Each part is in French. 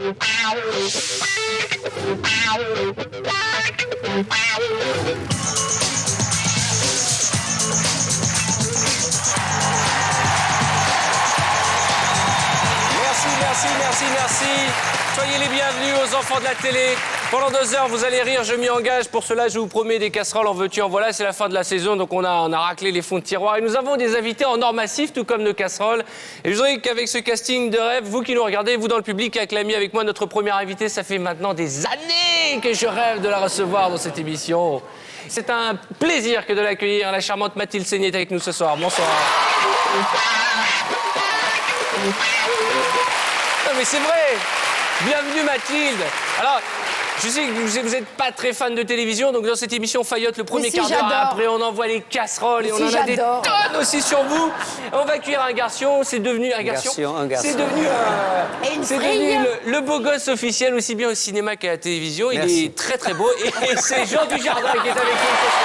Merci. Soyez les bienvenus aux enfants de la télé. Pendant 2 heures, vous allez rire, je m'y engage. Pour cela, je vous promets des casseroles en veux-tu, en voilà. C'est la fin de la saison, donc on a raclé les fonds de tiroir. Et nous avons des invités en or massif, tout comme nos casseroles. Et je voudrais qu'avec ce casting de rêve, vous qui nous regardez, vous dans le public, acclamez avec moi notre première invitée. Ça fait maintenant des années que je rêve de la recevoir dans cette émission. C'est un plaisir que de l'accueillir. La charmante Mathilde Seigné est avec nous ce soir. Bonsoir. Non mais c'est vrai. Bienvenue Mathilde. Alors, je sais que vous n'êtes pas très fan de télévision, donc dans cette émission Fayotte, le premier quart d'heure, après on envoie les casseroles et on en a des tonnes aussi sur vous. On va accueillir un garçon, c'est devenu un garçon. C'est devenu le beau gosse officiel, aussi bien au cinéma qu'à la télévision. Merci. Il est très très beau et c'est Jean Dujardin qui est avec nous ce soir.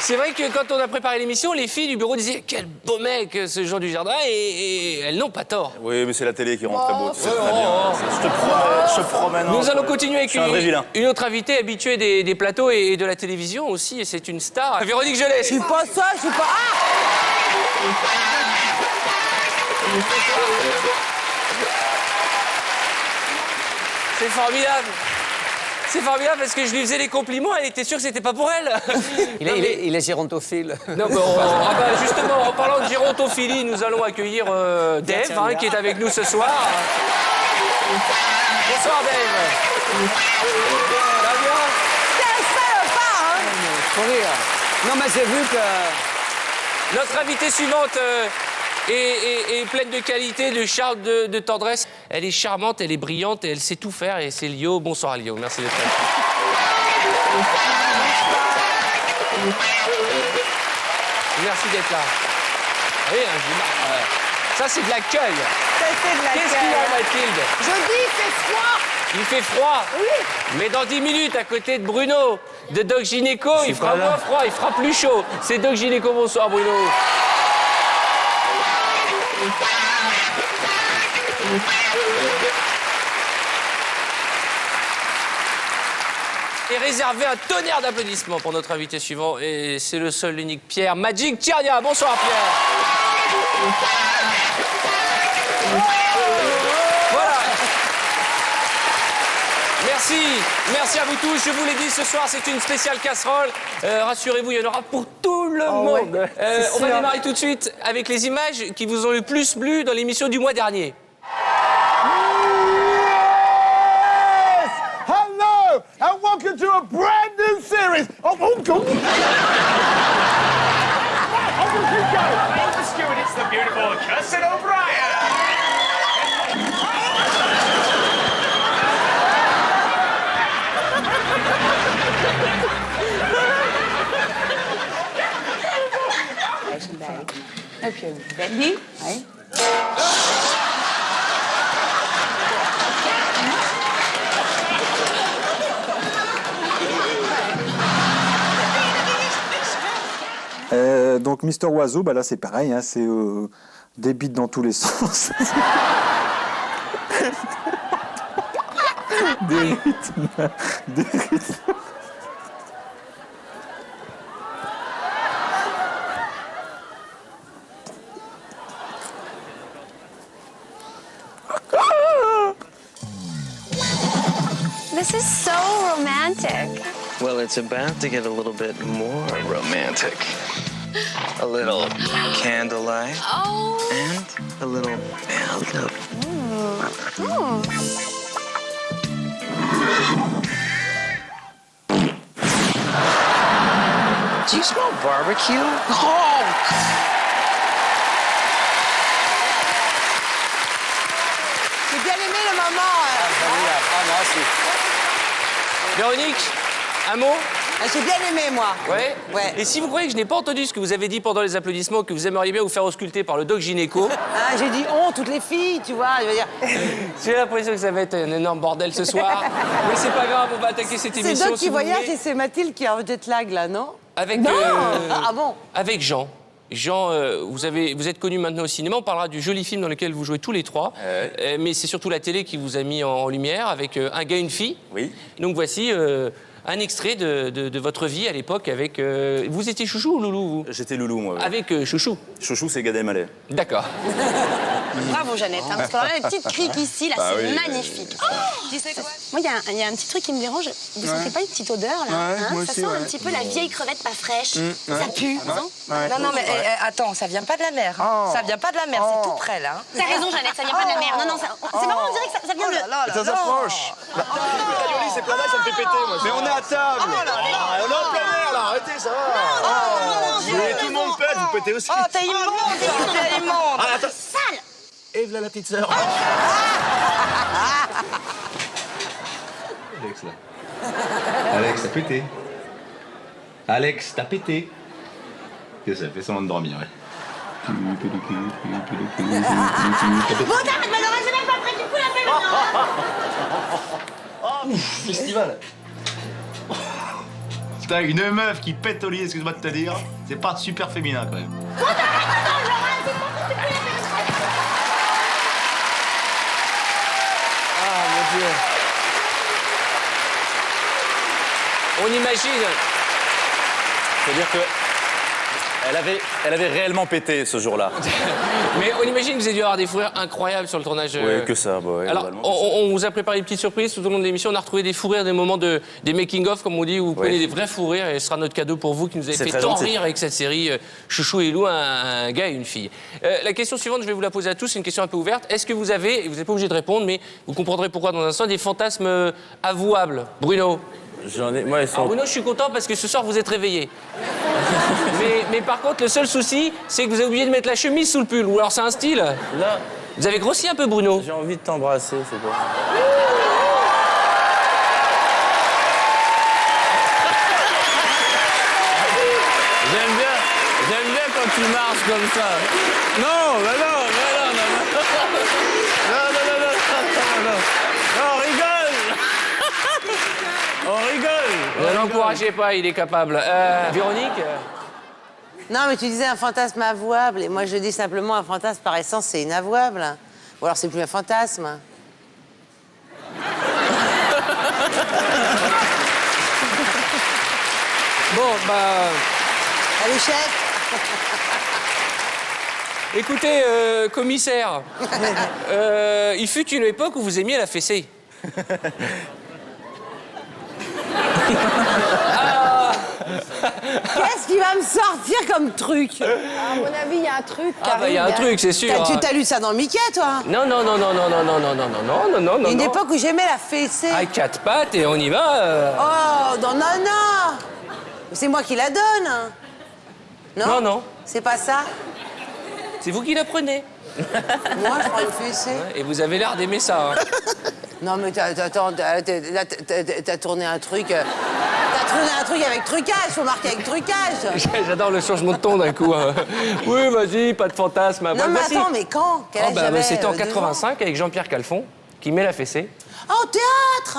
C'est vrai que quand on a préparé l'émission, les filles du bureau disaient « Quel beau mec, ce Jean Dujardin !» et elles n'ont pas tort. Oui, mais c'est la télé qui rend très beau. Tu sais très bien. Je te promets. Nous allons continuer avec un vrai vilain. une autre invitée habituée des plateaux et de la télévision aussi, et c'est une star. Véronique Gelais. Je suis pas ça, je suis pas... C'est formidable. C'est formidable parce que je lui faisais les compliments, elle était sûre que c'était pas pour elle. Il est gérontophile. Non, mais justement, en parlant de gérontophilie, nous allons accueillir Dave, qui est avec nous ce soir. Bonsoir Dave. Ça va bien? Faut rire. Non, mais j'ai vu que... Notre invitée suivante est pleine de qualité, de charme, de tendresse. Elle est charmante, elle est brillante et elle sait tout faire. Et c'est Lio. Bonsoir Lio, merci d'être là. Merci d'être là. Oui, ça c'est de l'accueil. Qu'est-ce qu'il y a Mathilde? Je dis, il fait froid. Il fait froid. Oui. Mais dans 10 minutes, à côté de Bruno, de Doc Gynéco, il fera moins froid, il fera plus chaud. C'est Doc Gynéco, bonsoir Bruno. Et réservé un tonnerre d'applaudissements pour notre invité suivant. Et c'est le seul, l'unique Pierre Magic Tchernia. Bonsoir Pierre. Voilà. Merci à vous tous. Je vous l'ai dit, ce soir, c'est une spéciale casserole. Rassurez-vous, il y en aura pour tout le monde. Ouais. On va démarrer tout de suite avec les images qui vous ont le plus plu dans l'émission du mois dernier. Yes! Hello, and welcome to a brand new series of Uncle. Mr. Stewart, it's the beautiful Kirsten O'Brien. Heb je Wendy? Oui. Donc Mister Oiseau, bah là c'est pareil, hein, c'est des bites dans tous les sens. Des rythmes. This is so romantic. Well, it's about to get a little bit more romantic. A little candlelight and a little build-up. Do you smell barbecue? Oh! J'ai bien aimé le moment. Véronique, un mot? J'ai bien aimé, moi. Ouais. Et si vous croyez que je n'ai pas entendu ce que vous avez dit pendant les applaudissements, que vous aimeriez bien vous faire ausculter par le Doc Gynéco. Ah, j'ai dit toutes les filles, tu vois, je veux dire. J'ai l'impression que ça va être un énorme bordel ce soir. Mais c'est pas grave, on va attaquer cette émission. C'est Doc qui si vous voyage voulez. et c'est Mathilde qui est en jet lag, là, non? Avec, Ah bon? avec Jean. Jean, vous êtes connu maintenant au cinéma. On parlera du joli film dans lequel vous jouez tous les trois. Mais c'est surtout la télé qui vous a mis en lumière avec un gars et une fille. Oui. Donc voici un extrait de votre vie à l'époque avec... vous étiez chouchou ou loulou, vous? J'étais loulou, moi. Ouais. Avec chouchou. Chouchou, c'est Gad Elmaleh. D'accord. Bravo Jeannette, hein, parce qu'on a les petites criques ici, là, Bah c'est oui, magnifique. Tu sais quoi? Moi, il y a un petit truc qui me dérange. Vous sentez pas une petite odeur, là? moi Ça aussi, sent un ouais. petit peu la vieille crevette pas fraîche. Ça pue, non? Non, mais attends, ça vient pas de la mer. Ça vient pas de la mer, c'est tout près, là. T'as raison, Jeannette, ça vient pas de la mer. Non, c'est marrant, on dirait que ça vient de... Ça s'approche. C'est pas là, ça me fait péter, moi. Mais on est à table. On est en plein air, là. Arrêtez, ça va. Tout le monde pète, vous pétez aussi. Oh, t'es immonde, t'es immonde. Ah, attends. Sale! Et voilà la petite sœur. Alex, là. Alex, t'as pété. Alex, t'as pété. Qu'est-ce que ça fait semblant de dormir, ouais. Bon, t'arrêtes, malheureusement, c'est même pas prêt, tu fous la paix maintenant. Festival. Putain, une meuf qui pète au lit, excuse-moi de te dire, c'est pas super féminin, quand même. On imagine... C'est-à-dire que elle avait réellement pété ce jour-là. Mais on imagine que vous avez dû avoir des fous rires incroyables sur le tournage. Oui, que ça. Bah, ouais, Alors, on vous a préparé une petite surprise tout au long de l'émission. On a retrouvé des fous rires, des moments des making-of, comme on dit, où vous prenez des vrais fous rires. Et ce sera notre cadeau pour vous qui nous avez C'est fait très tant gentil. rire avec cette série Chouchou et Lou, un gars et une fille. La question suivante, je vais vous la poser à tous. C'est une question un peu ouverte. Est-ce que vous avez, et vous n'êtes pas obligé de répondre, mais vous comprendrez pourquoi dans un instant, des fantasmes avouables? Bruno? J'en ai. Moi, ils Alors, Bruno, je suis content parce que ce soir, vous êtes réveillé. mais par contre, le seul souci, c'est que vous avez oublié de mettre la chemise sous le pull. Ou alors c'est un style. Là, Vous avez grossi un peu, Bruno. j'ai envie de t'embrasser, c'est bon. J'aime bien quand tu marches comme ça. Non, mais non, mais non, non, non. Non, on rigole. On rigole. Ne l'encouragez pas, il est capable. Véronique Non, mais tu disais un fantasme avouable, et moi je dis simplement un fantasme par essence, c'est inavouable. Ou alors c'est plus un fantasme. Bon, bah... Allez, chef. Écoutez, commissaire, il fut une époque où vous aimiez la fessée. Qu'est-ce qui va me sortir comme truc? À mon avis, il y a un truc. Ah bah, il y a un truc, c'est sûr. Tu t'as lu ça dans Mickey, toi? Non, non, non, non, non, non, non, non, non, non, non, non, Une non. époque où j'aimais la fessée. À quatre pattes et on y va. Oh, non, non, non. C'est moi qui la donne. Non? Non, non. C'est pas ça? C'est vous qui la prenez. Moi, je prends une fessée. Et vous avez l'air d'aimer ça. Hein. Non, mais attends, t'as tourné un truc... T'as tourné un truc avec trucage, faut marquer avec trucage. J'adore le changement de ton d'un coup. Hein. Oui, vas-y, pas de fantasme. Non, mais Voici. attends, mais quand? Quel âge j'avais, C'était en 2 ans? 85 avec Jean-Pierre Calfon, qui met la fessée. Ah, au théâtre!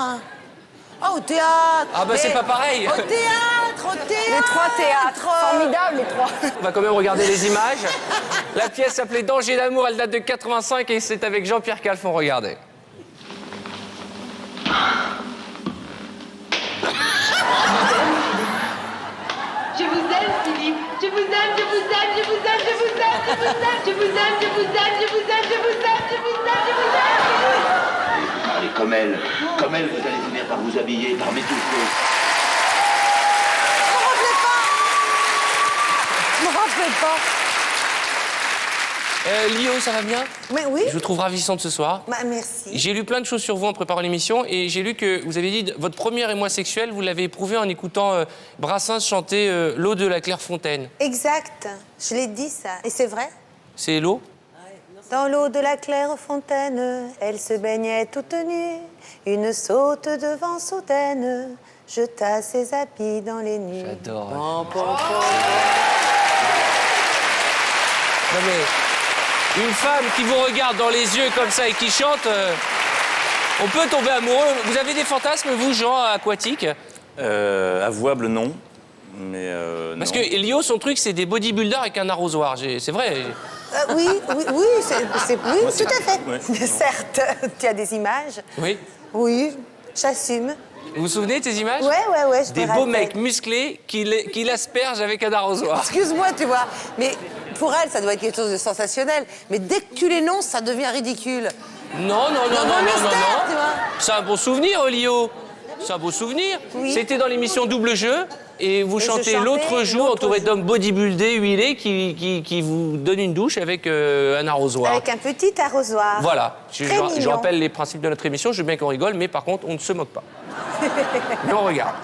Ah, au théâtre! Ah, bah, c'est pas pareil. Au théâtre, au théâtre! Les 3 théâtres, formidables les 3. On va quand même regarder les images. La pièce s'appelait Danger d'amour, elle date de 85 et c'est avec Jean-Pierre Calfon. Regardez. Je vous aime, Philippe. Je vous aime, je vous aime, je vous aime, je vous aime, je vous aime, je vous aime, je vous aime, je vous aime, je vous aime, je vous aime, je vous aime. Allez, comme elle, vous allez finir par vous habiller, par m'étouffer. Je me rappelle pas. Lio, ça va bien? Mais oui. Je vous trouve ravissante ce soir. Bah, merci. J'ai lu plein de choses sur vous en préparant l'émission et j'ai lu que vous avez dit votre premier émoi sexuel, vous l'avez éprouvé en écoutant Brassens chanter L'eau de la Clairefontaine. Exact. Je l'ai dit, ça. Et c'est vrai. C'est l'eau? Dans l'eau de la Clairefontaine, elle se baignait toute nue. Une saute devant Saudaine jeta ses habits dans les nuits. J'adore. Oh, Non mais, une femme qui vous regarde dans les yeux comme ça et qui chante, on peut tomber amoureux. Vous avez des fantasmes, vous, Jean, aquatiques? Avouable, non. Mais Parce non. que Lio, son truc, c'est des bodybuilders avec un arrosoir. C'est vrai. Oui, tout à fait. Ouais. Certes, tu as des images. Oui. Oui, j'assume. Vous vous souvenez de ces images? Ouais, je Des me beaux rappelle. mecs musclés qui l'aspergent avec un arrosoir. Excuse-moi, tu vois, mais pour elle, ça doit être quelque chose de sensationnel. Mais dès que tu l'énonces, ça devient ridicule. Non. mystère, tu vois. C'est un bon souvenir, Lio. C'est un beau souvenir. Oui. C'était dans l'émission Double Jeu. Et vous Et je chantez chantais l'autre jour, l'autre entouré jour. d'hommes bodybuildés, huilés, qui vous donnent une douche avec un arrosoir. Avec un petit arrosoir. Voilà. Très Je mignon. rappelle les principes de notre émission. Je veux bien qu'on rigole, mais par contre, on ne se moque pas. Mais on regarde.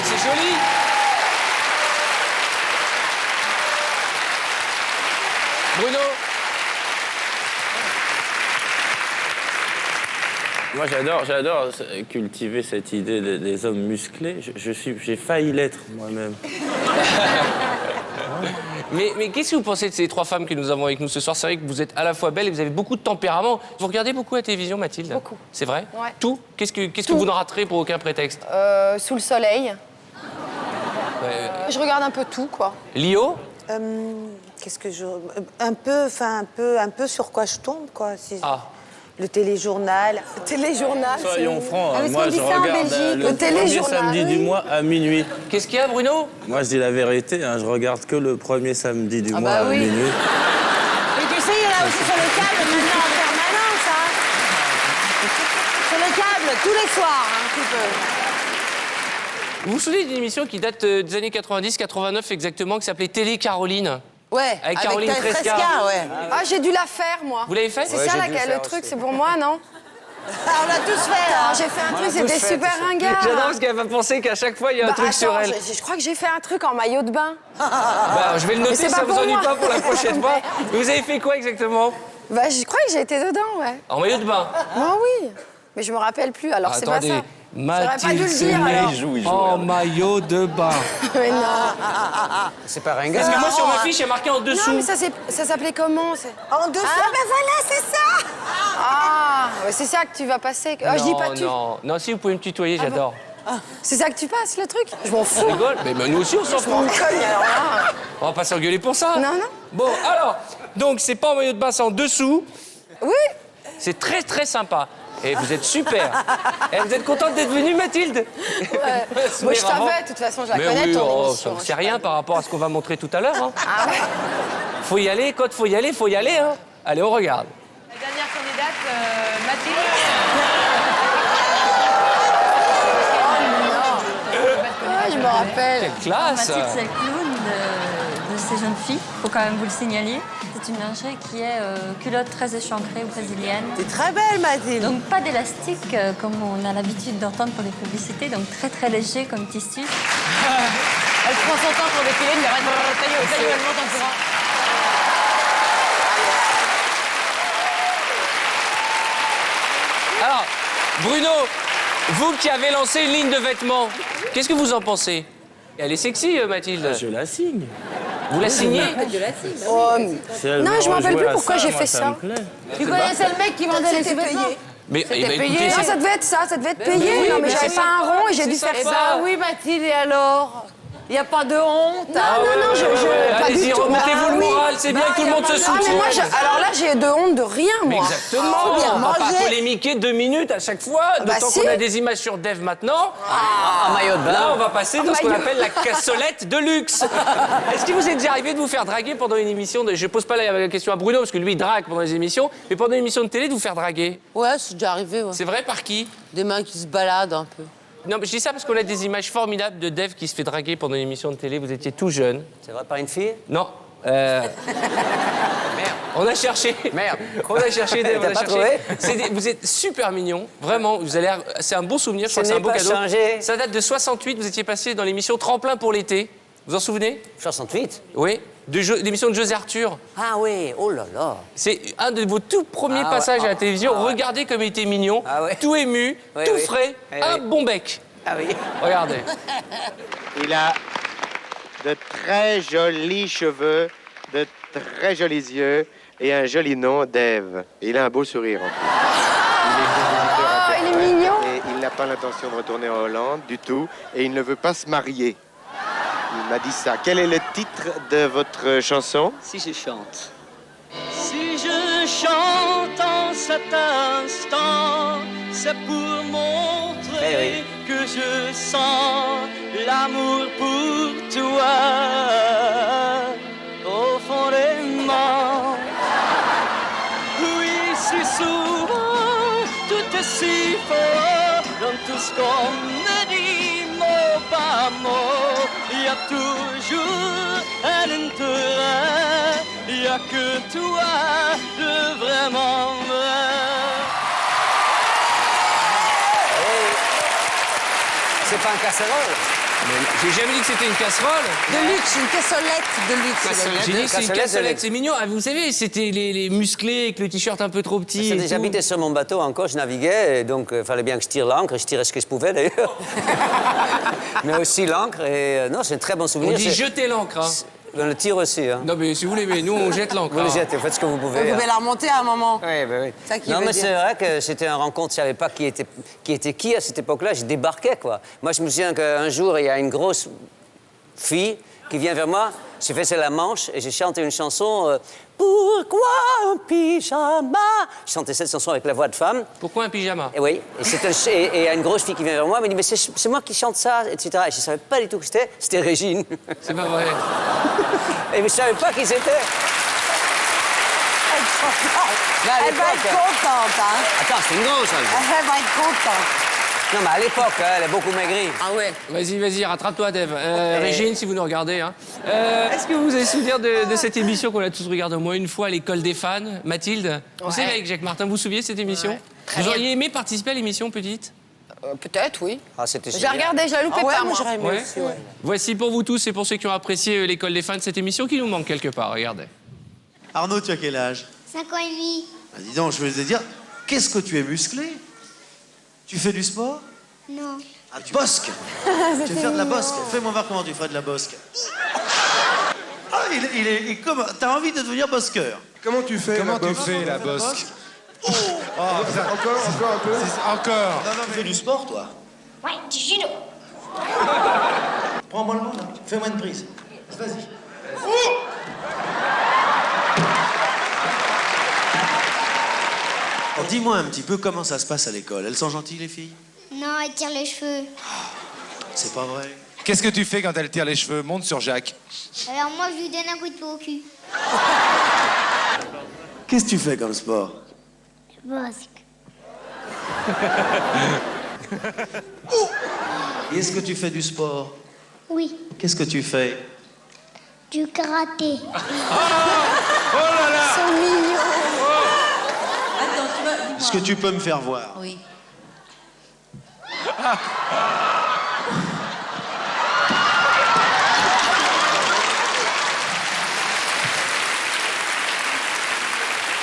C'est joli. Bruno. Moi, j'adore cultiver cette idée des hommes musclés. J'ai failli l'être moi-même. Mais qu'est-ce que vous pensez de ces trois femmes que nous avons avec nous ce soir? C'est vrai que vous êtes à la fois belles et vous avez beaucoup de tempérament. Vous regardez beaucoup la télévision, Mathilde? Beaucoup. C'est vrai? Ouais. Tout? Qu'est-ce que vous n'en raterez pour aucun prétexte? Sous le soleil. Je regarde un peu tout, quoi. Lio? Qu'est-ce que je... Un peu sur quoi je tombe, quoi. Ah. Le téléjournal. Le téléjournal, Soyons francs, Ah, parce moi qu'on je dit ça en regarde Belgique, le le premier téléjournal. samedi du mois à minuit. Qu'est-ce qu'il y a, Bruno? Moi je dis la vérité, hein, je regarde que le premier samedi du mois bah à oui. minuit. Mais tu sais, il y en a aussi sur le câble maintenant en permanence, hein. Sur le câble, tous les soirs, un petit peu. Vous vous souvenez d'une émission qui date des années 90-89 exactement, qui s'appelait Télé Caroline? Ouais, Avec Caroline Tresca. ouais. Ah, j'ai dû la faire, moi. Vous l'avez fait? C'est ça, le truc, c'est pour moi, non? Ah, on l'a tous fait, Attends, hein. j'ai fait un truc, c'était super ringard. J'adore parce qu'elle va penser qu'à chaque fois, il y a un truc sur elle. Je crois que j'ai fait un truc en maillot de bain. Bah, je vais le Mais noter, c'est ça pas vous pour ennuie moi. pas pour la prochaine fois. Vous avez fait quoi exactement? Bah, je crois que j'ai été dedans, ouais. En maillot de bain. Moi, oui. Mais je me rappelle plus, alors c'est pas Attendez, ça. J'aurais pas dû Mathilde le dire, alors. Senet en maillot de bain. Mais non. C'est pas ringard. Parce que moi, sur ma fiche, il y a marqué en dessous. Non, mais ça s'appelait comment? En dessous, Ah. ben voilà, c'est ça. Ah, ouais, c'est ça que tu vas passer. Ah, je dis pas tu. Non, si vous pouvez me tutoyer, j'adore. C'est ça que tu passes, le truc? Je m'en On fous. rigole, mais nous aussi, on s'en Je m'en fout. cogne, alors là. On va pas s'engueuler pour ça. Non. Bon, alors, donc, c'est pas en maillot de bain, c'est en dessous. Oui. C'est très, très sympa. Et vous êtes super. Et vous êtes contente d'être venue, Mathilde? Moi, je savais, de toute façon, je la connais, oui, ton émission. c'est rien par rapport à ce qu'on va montrer tout à l'heure. Hein. Ah ouais? Faut y aller, quand faut y aller, faut y aller. Hein. Allez, on regarde. La dernière candidate, Mathilde. Ah, je me rappelle. Quelle classe! Mathilde, c'est le clown de ces jeunes filles. Faut quand même vous le signaler. C'est une lingerie qui est culotte très échancrée brésilienne. T'es très belle, Mathilde. Donc pas d'élastique comme on a l'habitude d'entendre pour les publicités. Donc très très léger comme tissu. Elle prend son temps pour défiler, mais arrête de tailler, elle monte en courant. Alors, Bruno, vous qui avez lancé une ligne de vêtements, qu'est-ce que vous en pensez? Elle est sexy, Mathilde. Je la signe. Vous la signez? Oh, Si elle non, veut je me rappelle rejouer plus à pourquoi j'ai moi, fait ça ça. me plaît. Tu connaissais le mec qui vendait les sous-vêtements? Mais, C'était écoutez, payé. Non, c'est- ça devait être ça, ça devait être payé. oui, non, mais mais j'avais c'est pas un rond et j'ai dû c'est faire sympa. ça. Bah oui, Mathilde, et alors? Il n'y a pas de honte. Non, pas Allez-y, du tout. remontez-vous le oui. moral, c'est bien que tout le monde se Ah, mais soutienne. moi, alors là, j'ai de honte de rien, moi. Exactement, Faut bien on va pas manger. polémiquer 2 minutes à chaque fois, Bah d'autant si. qu'on a des images sur Dev maintenant. En maillot de bain. Là, on va passer dans ce qu'on maillot. appelle la cassolette de luxe. Est-ce qu'il vous est déjà arrivé de vous faire draguer pendant une émission Je pose pas la question à Bruno, parce que lui, il drague pendant les émissions, mais pendant une émission de télé, de vous faire draguer? Ouais, c'est déjà arrivé, ouais. C'est vrai, par qui? Des mains qui se baladent un peu. Non, mais je dis ça parce qu'on a des images formidables de Dev qui se fait draguer pendant une émission de télé. Vous étiez tout jeune. C'est vrai, par une fille? Non, Merde. On a cherché. Merde. On a cherché, Dave, on T'as a pas cherché. trouvé Vous êtes super mignon, vraiment. Vous avez l'air. C'est un bon souvenir. Je Ce crois que c'est un n'est beau pas cadeau. changé. Ça date de 68. Vous étiez passé dans l'émission Tremplin pour l'été. Vous en souvenez? 68. Oui. L'émission de José Arthur. Ah oui, oh là là. C'est un de vos tout premiers Ah passages ouais. à la télévision. Ah ouais. Regardez comme il était mignon, Ah ouais. tout ému, Oui, tout oui. frais, Oui, un oui. bon bec. Ah oui. Regardez. Il a de très jolis cheveux, de très jolis yeux et un joli nom, Dave. Il a un beau sourire en plus. il est mignon. Et il n'a pas l'intention de retourner en Hollande du tout et il ne veut pas se marier. Il m'a dit ça. Quel est le titre de votre chanson? Si je chante. Si je chante en cet instant, c'est pour montrer que je sens l'amour pour toi profondément. Oui, si souvent tout est si fort dans tout ce qu'on me dit, mot par mot, il y a toujours un intérêt, il n'y a que toi de vraiment vrai. C'est pas une casserole. J'ai jamais dit que c'était une casserole. De luxe, une cassolette de luxe. J'ai dit que c'est une cassolette, c'est mignon. Ah, vous savez, c'était les musclés avec le t-shirt un peu trop petit. et tout. J'habitais sur mon bateau encore, je naviguais, et donc il fallait bien que je tire l'ancre, je tirais ce que je pouvais d'ailleurs. Mais aussi l'ancre, et non, c'est un très bon souvenir. On dit jeter l'encre. Hein. On le tire aussi. Hein. Non, mais si vous voulez, mais nous, on jette l'encre. Vous le jetez, faites ce que vous pouvez. Vous pouvez hein. la remonter à un moment. Oui, oui, oui. Ça qui Non, veut mais dire. c'est vrai que c'était une rencontre, je ne savais pas qui était qui à cette époque-là, je débarquais, quoi. Moi, je me souviens qu'un jour, il y a une grosse fille qui vient vers moi, j'ai fait c'est la Manche, et j'ai chanté une chanson Pourquoi un pyjama? Je chantais cette chanson avec la voix de femme. Pourquoi un pyjama? Et oui, et il y a une grosse fille qui vient vers moi, elle me dit, mais c'est moi qui chante ça, etc. Et je ne savais pas du tout qui c'était Régine. C'est pas vrai. Et je ne savais pas qui c'était. Elle va être contente, hein. Attends, c'est une grosse, hein. Elle va être contente. Non, mais à l'époque, hein, elle est beaucoup maigrie. Ah ouais. Vas-y, rattrape-toi, Dave. Régine, si vous nous regardez. Hein. Est-ce que vous avez souvenir de cette émission qu'on a tous regardé au moins une fois à l'école des fans? Mathilde? Vous savez, avec Jacques Martin, vous vous souvenez de cette émission? Vous auriez aimé participer à l'émission, petite? Peut-être, oui. Ah, c'était J'ai regardé, je la loupais pas, moi. J'aurais aimé Ouais. aussi, ouais. Voici pour vous tous et pour ceux qui ont apprécié l'école des fans cette émission qui nous manque quelque part. Regardez. Arnaud, tu as quel âge? 5 ans et demi. Ah, dis donc, je veux te dire, qu'est-ce que tu es musclé? Tu fais du sport? Non. Ah, tu bosques? Tu veux faire de la bosque? Fais-moi voir comment tu ferais de la bosque. Ah, il est comme... T'as envie de devenir bosqueur. Comment tu fais la bosque? Encore un peu. Encore. Non, tu fais du sport, toi? Ouais, du judo. Prends-moi le monde, là. Fais-moi une prise. Vas-y. Alors, dis-moi un petit peu comment ça se passe à l'école. Elles sont gentilles, les filles? Non, elle tire les cheveux. C'est pas vrai. Qu'est-ce que tu fais quand elle tire les cheveux? Monte sur Jacques. Alors moi, je lui donne un coup de pied au cul. Qu'est-ce que tu fais comme sport? Bosque. Et est-ce que tu fais du sport? Oui, Qu'est-ce que tu fais? du karaté. Oh là là! Ils sont mignons. Attends, tu vas... Est-ce que tu peux me faire voir? Oui.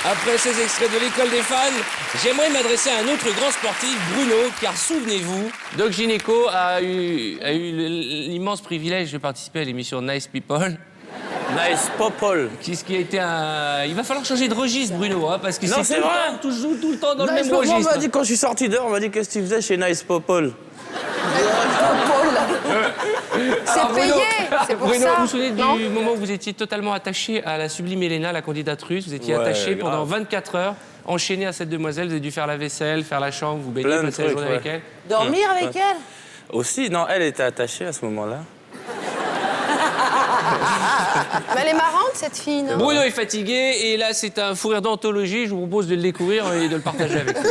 Après ces extraits de l'école des fans, j'aimerais m'adresser à un autre grand sportif, Bruno, car souvenez-vous, Doc Gynéco a eu l'immense privilège de participer à l'émission Nice People. Nice Popol. Qui a été un... Il va falloir changer de registre, Bruno, hein, parce que Non, c'est tout le vrai. temps, toujours tout le temps dans le Nice même Popol, on registre. m'a dit quand je suis sorti dehors, on m'a dit qu'est-ce que tu faisais chez Nice Popol. Alors, Bruno, c'est pour Bruno, ça. vous vous souvenez Non. du moment où vous étiez totalement attaché à la sublime Héléna, la candidate russe? Vous étiez Ouais, attaché grave. pendant 24 heures, enchaîné à cette demoiselle. Vous avez dû faire la vaisselle, faire la chambre, vous baigner, Plein de passer la trucs, journée avec ouais. elle. Dormir avec elle? Aussi, non, elle était attachée à ce moment-là. Mais elle est marrante, cette fille, non? Bruno est fatigué et là, c'est un fou rire d'anthologie. Je vous propose de le découvrir et de le partager avec vous.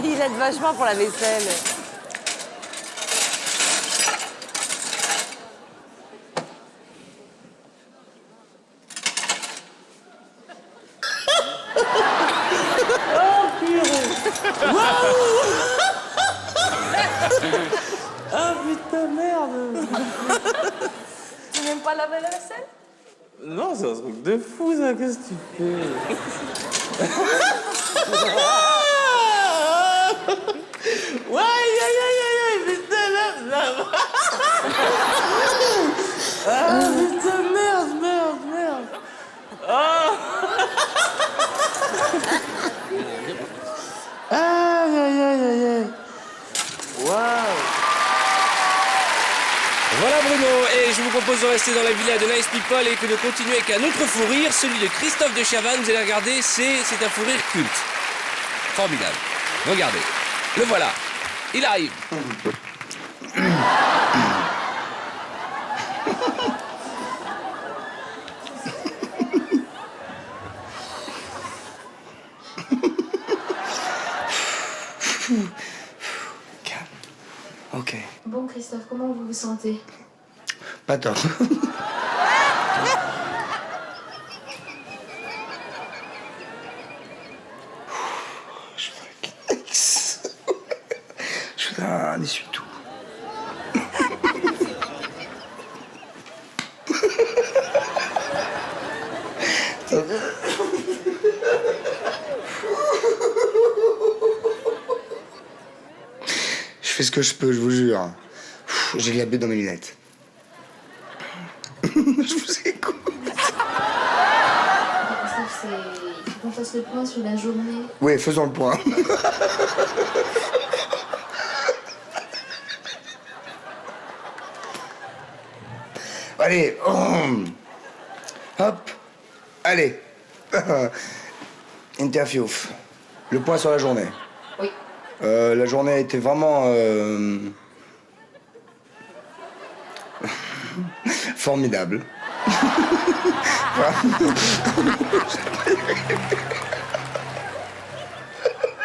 Il aide vachement pour la vaisselle. putain, merde. Tu n'aimes pas laver la vaisselle? Non, c'est un truc de fou, ça. Qu'est-ce que tu fais? Ouais, putain, là. Ah, putain, merde. Ah. Aïe. Waouh. Voilà Bruno, et je vous propose de rester dans la villa de Nice People et de continuer avec un autre fou rire, celui de Christophe de Chavannes. Vous allez regarder, c'est un fou rire culte. Formidable. Regardez, le voilà. Il arrive. Ok. Bon, Christophe, comment vous vous sentez? Pas tort. Je voudrais un Kleenex. Je voudrais un essuie-tout. Je fais ce que je peux, je vous jure. J'ai la baie dans mes lunettes. Je vous écoute. Christophe, il faut qu'on fasse le point sur la journée. Oui, faisons le point. Allez, hop, allez. Interview. Le point sur la journée. Oui. La journée a été vraiment formidable.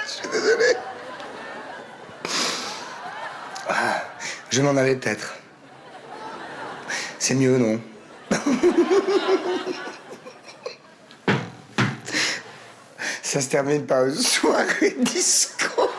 Je suis désolé. Je m'en allais peut-être. C'est mieux, non? Ça se termine par une soirée disco.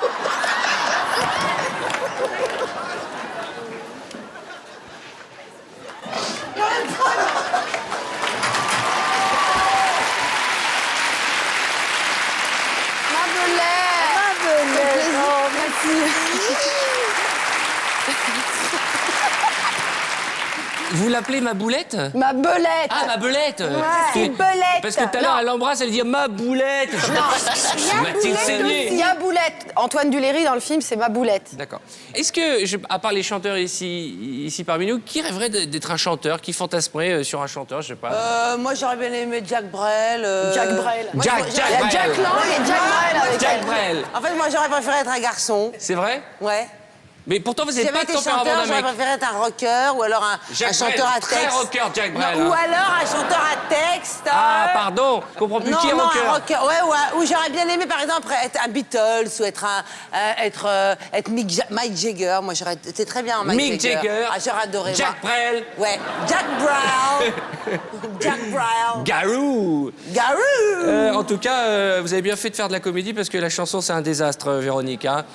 Vous l'appelez ma boulette? Ma belette. Ah, ma belette. C'est une belette. Parce que tout à l'heure, elle l'embrasse, elle dit ma boulette. M'a-t-il saigné? Il y a boulette. Antoine Duléry, dans le film, c'est ma boulette. D'accord. Est-ce que, à part les chanteurs ici parmi nous, qui rêverait d'être un chanteur, qui fantasmerait sur un chanteur, je sais pas? Moi, j'aurais bien aimé Jacques Brel. Jack Brel. Moi, Jack il y a Brel. Jack Lang et Jack Brel avec Jack elle. Brel. En fait, moi, j'aurais préféré être un garçon. C'est vrai? Ouais. Mais pourtant, vous Si n'avez j'avais pas de été tempérament chanteur, d'un j'aurais mec. préféré être un rocker ou alors un Jacques chanteur Brel, à texte. très rocker, Jack Brel, Non, ou hein. alors un chanteur à texte. Ah, pardon, je comprends plus. Non, Qui est non, rocker? un rocker. Ouais, ou j'aurais bien aimé, par exemple, être un Beatles ou être Mike Jagger. Moi, j'aurais été très bien en Mike Jagger. Ah, j'aurais adoré. Jack Brel. Ouais, Jack Brel. Jack Brel. Garou. Garou. En tout cas, vous avez bien fait de faire de la comédie parce que la chanson, c'est un désastre, Véronique. Hein.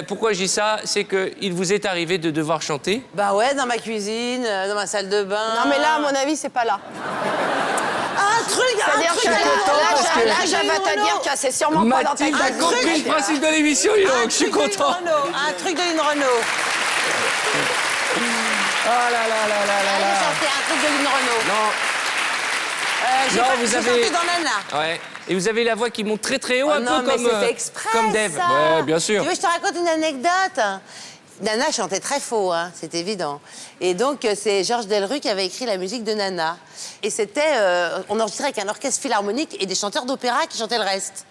Pourquoi je dis ça? C'est qu'il vous est arrivé de devoir chanter. Bah ouais, dans ma cuisine, dans ma salle de bain. Non, mais là, à mon avis, c'est pas là. Un truc C'est-à-dire que là, j'avais à dire que c'est sûrement pas dans ta Mathilde a tête. compris le principe de l'émission, dis donc, je suis content. Un truc de Lynn Renaud. Oh là là là là là J'ai là. chanté un truc de Lynn Renaud. Non. J'ai Non, pas- vous j'ai avez- chanté dans Nana. Ouais. Et vous avez la voix qui monte très très haut, Oh un non, peu mais comme, c'est fait exprès, comme Dave. ça. Ouais, bien sûr. Tu veux que je te raconte une anecdote? Nana chantait très faux, hein, c'est évident. Et donc, c'est Georges Delru qui avait écrit la musique de Nana. Et c'était... on enregistrait avec un orchestre philharmonique et des chanteurs d'opéra qui chantaient le reste.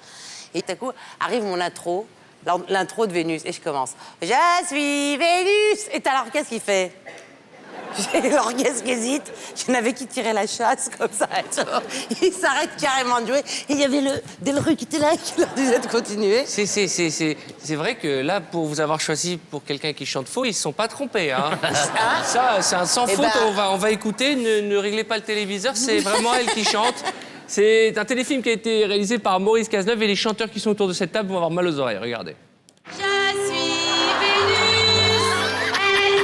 Et tout à coup, arrive mon intro, l'intro de Vénus, et je commence. « Je suis Vénus !» Et t'as l'orchestre qui fait... J'ai l'orchestre qui hésite, j'en avais qui tirait la chasse comme ça. Il s'arrête carrément de jouer. Et il y avait le Delru qui était là, qui leur disait de continuer. C'est vrai que là, pour vous avoir choisi pour quelqu'un qui chante faux, ils se sont pas trompés. Hein. Ça, c'est un sans Eh faute. ben- On va écouter. Ne réglez pas le téléviseur. C'est vraiment elle qui chante. C'est un téléfilm qui a été réalisé par Maurice Cazeneuve et les chanteurs qui sont autour de cette table vont avoir mal aux oreilles. Regardez. Je suis Vénus, elle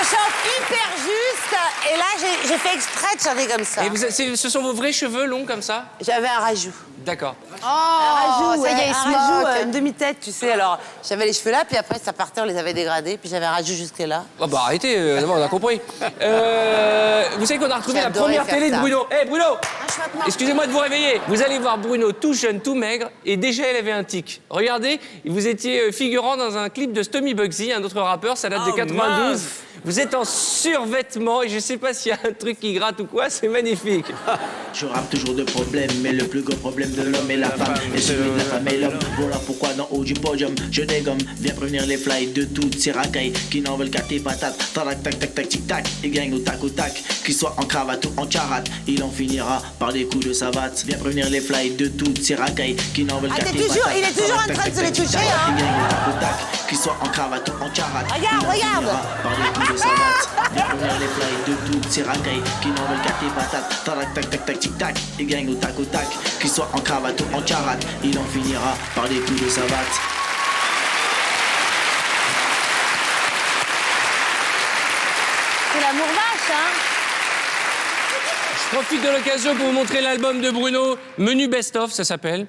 chante hyper juste. Et là, j'ai fait exprès de chanter comme ça. Et ce sont vos vrais cheveux longs comme ça? J'avais un rajout. D'accord. Un rajout, ça y est, ouais, il un se rajout, moque. une demi-tête, tu sais. Alors, j'avais les cheveux là, puis après, ça partait, on les avait dégradés, puis j'avais un rajout jusque là. Oh bah arrêtez, d'abord, on a compris. Vous savez qu'on a retrouvé la J'adorais première faire télé de ça. Bruno. Hé Bruno, excusez-moi de vous réveiller. Vous allez voir Bruno tout jeune, tout maigre, et déjà il avait un tic. Regardez, vous étiez figurant dans un clip de Stomy Bugsy, un autre rappeur, ça date de 92. mince. Vous êtes en survêtement et je sais pas s'il y a un truc qui gratte ou quoi, c'est magnifique. Je rappe toujours de problèmes, mais le plus gros problème de l'homme est la femme. Et celui de la femme est l'homme. Voilà pourquoi d'en haut du podium, je dégomme. Viens prévenir les fly de toutes ces racailles qui n'en veulent qu'à tes patates. Tac, tac, tac, tac, tic, tac. Ils gagnent au tac, qu'ils soient en cravate ou en charate. Il en finira par des coups de savate. Viens prévenir les fly de toutes ces racailles qui n'en veulent qu'à tes patates. Il est toujours en train de se les toucher, hein. Ils gagnent au tac, qu'ils soient en cravate ou en charate. Regarde, regarde. Par des coups de savate. Viens prévenir les fly de toutes ces racailles qui n'en veulent qu'à tes patates. Tac, tac, tac, tac, tic, tac. Ils gagnent au tac, qu'ils soient en cravate ou en charate. Il en finira par des coups de savate. C'est l'amour vache, hein. Je profite de l'occasion pour vous montrer l'album de Bruno, Menu Best Of, ça s'appelle.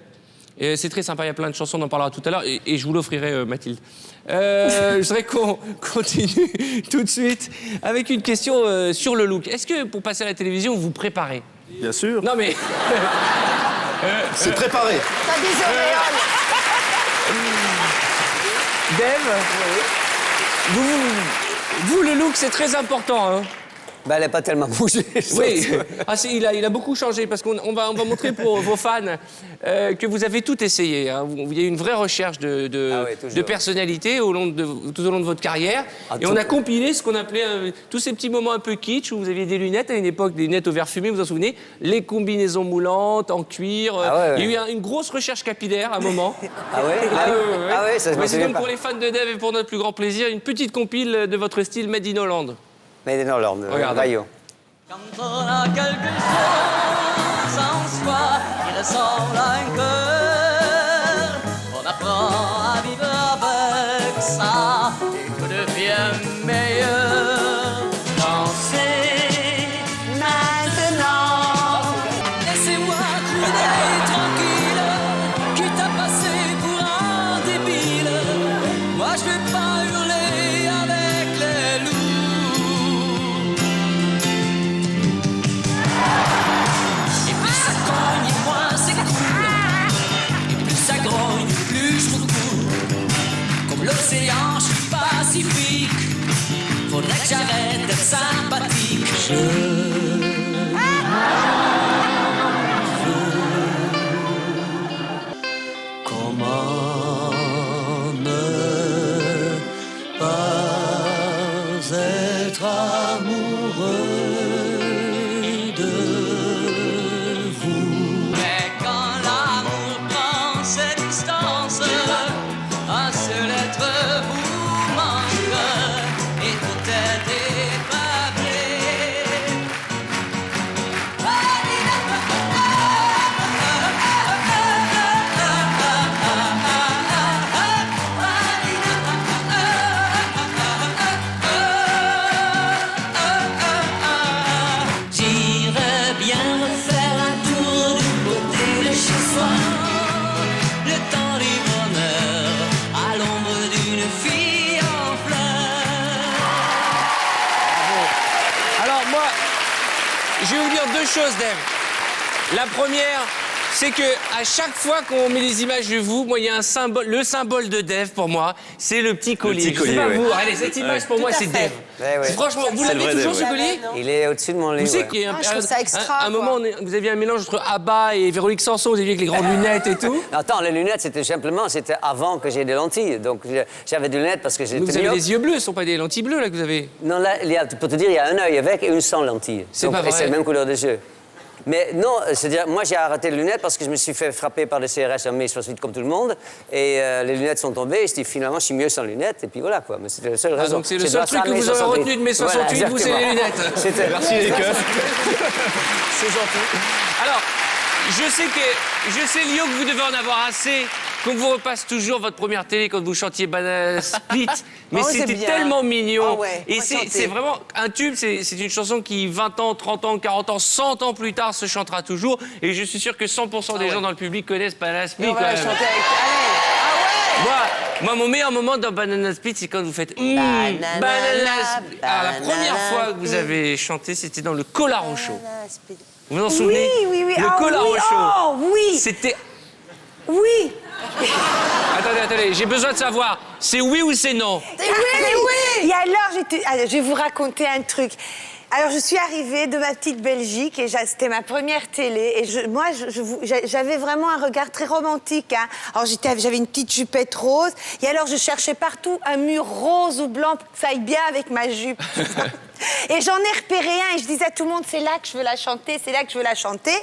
Et c'est très sympa, il y a plein de chansons, on en parlera tout à l'heure, et je vous l'offrirai, Mathilde. Je voudrais qu'on continue tout de suite avec une question sur le look. Est-ce que pour passer à la télévision, vous vous préparez? Bien sûr. Non mais... C'est préparé. T'as des auréoles. Dave, vous, le look, c'est très important, hein? Ben, elle n'a pas tellement bougé. Oui, il a beaucoup changé parce qu'on va montrer pour vos fans que vous avez tout essayé. Hein. Il y a eu une vraie recherche de personnalité tout au long de votre carrière. Et on a compilé ce qu'on appelait tous ces petits moments un peu kitsch où vous aviez des lunettes à une époque, des lunettes au verre fumé, vous vous en souvenez? Les combinaisons moulantes en cuir. Il y a eu une grosse recherche capillaire à un moment. Ah ouais? Ah ouais, ça je me C'est souviens donc pas. pour les fans de Dave et pour notre plus grand plaisir, une petite compile de votre style Made in Hollande. Made in Hollande, Vaillot. Quand on a quelque chose en soi qui ressemble à un cœur, on apprend à vivre avec ça et tout devient meilleur. Dansez maintenant. Laissez-moi couler tranquille, quitte à passer pour un débile. Moi je vais pas hurler avec les loups. L'océan, je suis pacifique. Faudrait que j'arrête d'être sympathique. Comment ne pas être amoureux de vous? Mais quand l'amour prend ses distances, un seul être vous manque et tout est épavé. J'irais bien refaire un tour du côté de chez soi, le temps du bonheur à l'ombre d'une fille en fleurs. Alors moi, je vais vous dire deux choses, Dave. La première, c'est que à chaque fois qu'on met des images de vous, moi, il y a un symbole, le symbole de Dave pour moi, c'est le petit collier. petit collier, Je sais pas ouais. vous, allez, cette image pour moi, c'est Dave. Franchement, vous C'est le l'avez vrai toujours Dave, ce collier? Il est au-dessus de mon lit. Vous savez ouais. qu'il y a je trouve ça extra, un moment, vous aviez un mélange entre ABBA et Véronique Sanson, vous aviez avec les grandes lunettes et tout. Attends, les lunettes, c'était avant que j'ai des lentilles. Donc, j'avais des lunettes parce que j'étais Vous avez myope. des yeux bleus, ce ne sont pas des lentilles bleues là que vous avez. Non, là, pour te dire, il y a un œil avec et une sans lentilles. C'est Donc, pas et vrai. c'est la même couleur des yeux. Mais non, c'est-à-dire, moi j'ai arrêté les lunettes parce que je me suis fait frapper par le CRS en mai 68 comme tout le monde. Et les lunettes sont tombées. Et je dis finalement, je suis mieux sans lunettes. Et puis voilà quoi. Mais c'était la seule raison. Donc c'est le seul truc que vous aurez retenu de mai 68, Voilà, vous, c'est les lunettes. Merci les keufs. C'est gentil. Alors, je sais, Lio, que vous devez en avoir assez qu'on vous repasse toujours votre première télé quand vous chantiez Banana Split, mais Oh, c'est c'était bien. tellement mignon. Ah ouais, et faut chanter. c'est vraiment un tube, c'est une chanson qui 20 ans, 30 ans, 40 ans, 100 ans plus tard se chantera toujours. Et je suis sûr que 100% des gens dans le public connaissent Banana Split. Et on va quand la même. chanter avec... Allez. Moi, mon meilleur moment dans Banana Split, c'est quand vous faites Banana, Banana Split. Alors, la banana première fois que vous split. avez chanté, c'était dans le Colaro Show. Banana Split. Vous vous en souvenez? Oui. Le Ah Colaro oui, Show. oh, oui. C'était... Oui. Attendez, j'ai besoin de savoir, c'est oui ou c'est non? Oui. Et alors, je vais vous raconter un truc. Alors, je suis arrivée de ma petite Belgique et c'était ma première télé. Et j'avais vraiment un regard très romantique. Hein. Alors, j'avais une petite jupette rose. Et alors, je cherchais partout un mur rose ou blanc pour que ça aille bien avec ma jupe. Et j'en ai repéré un et je disais à tout le monde, c'est là que je veux la chanter, c'est là que je veux la chanter.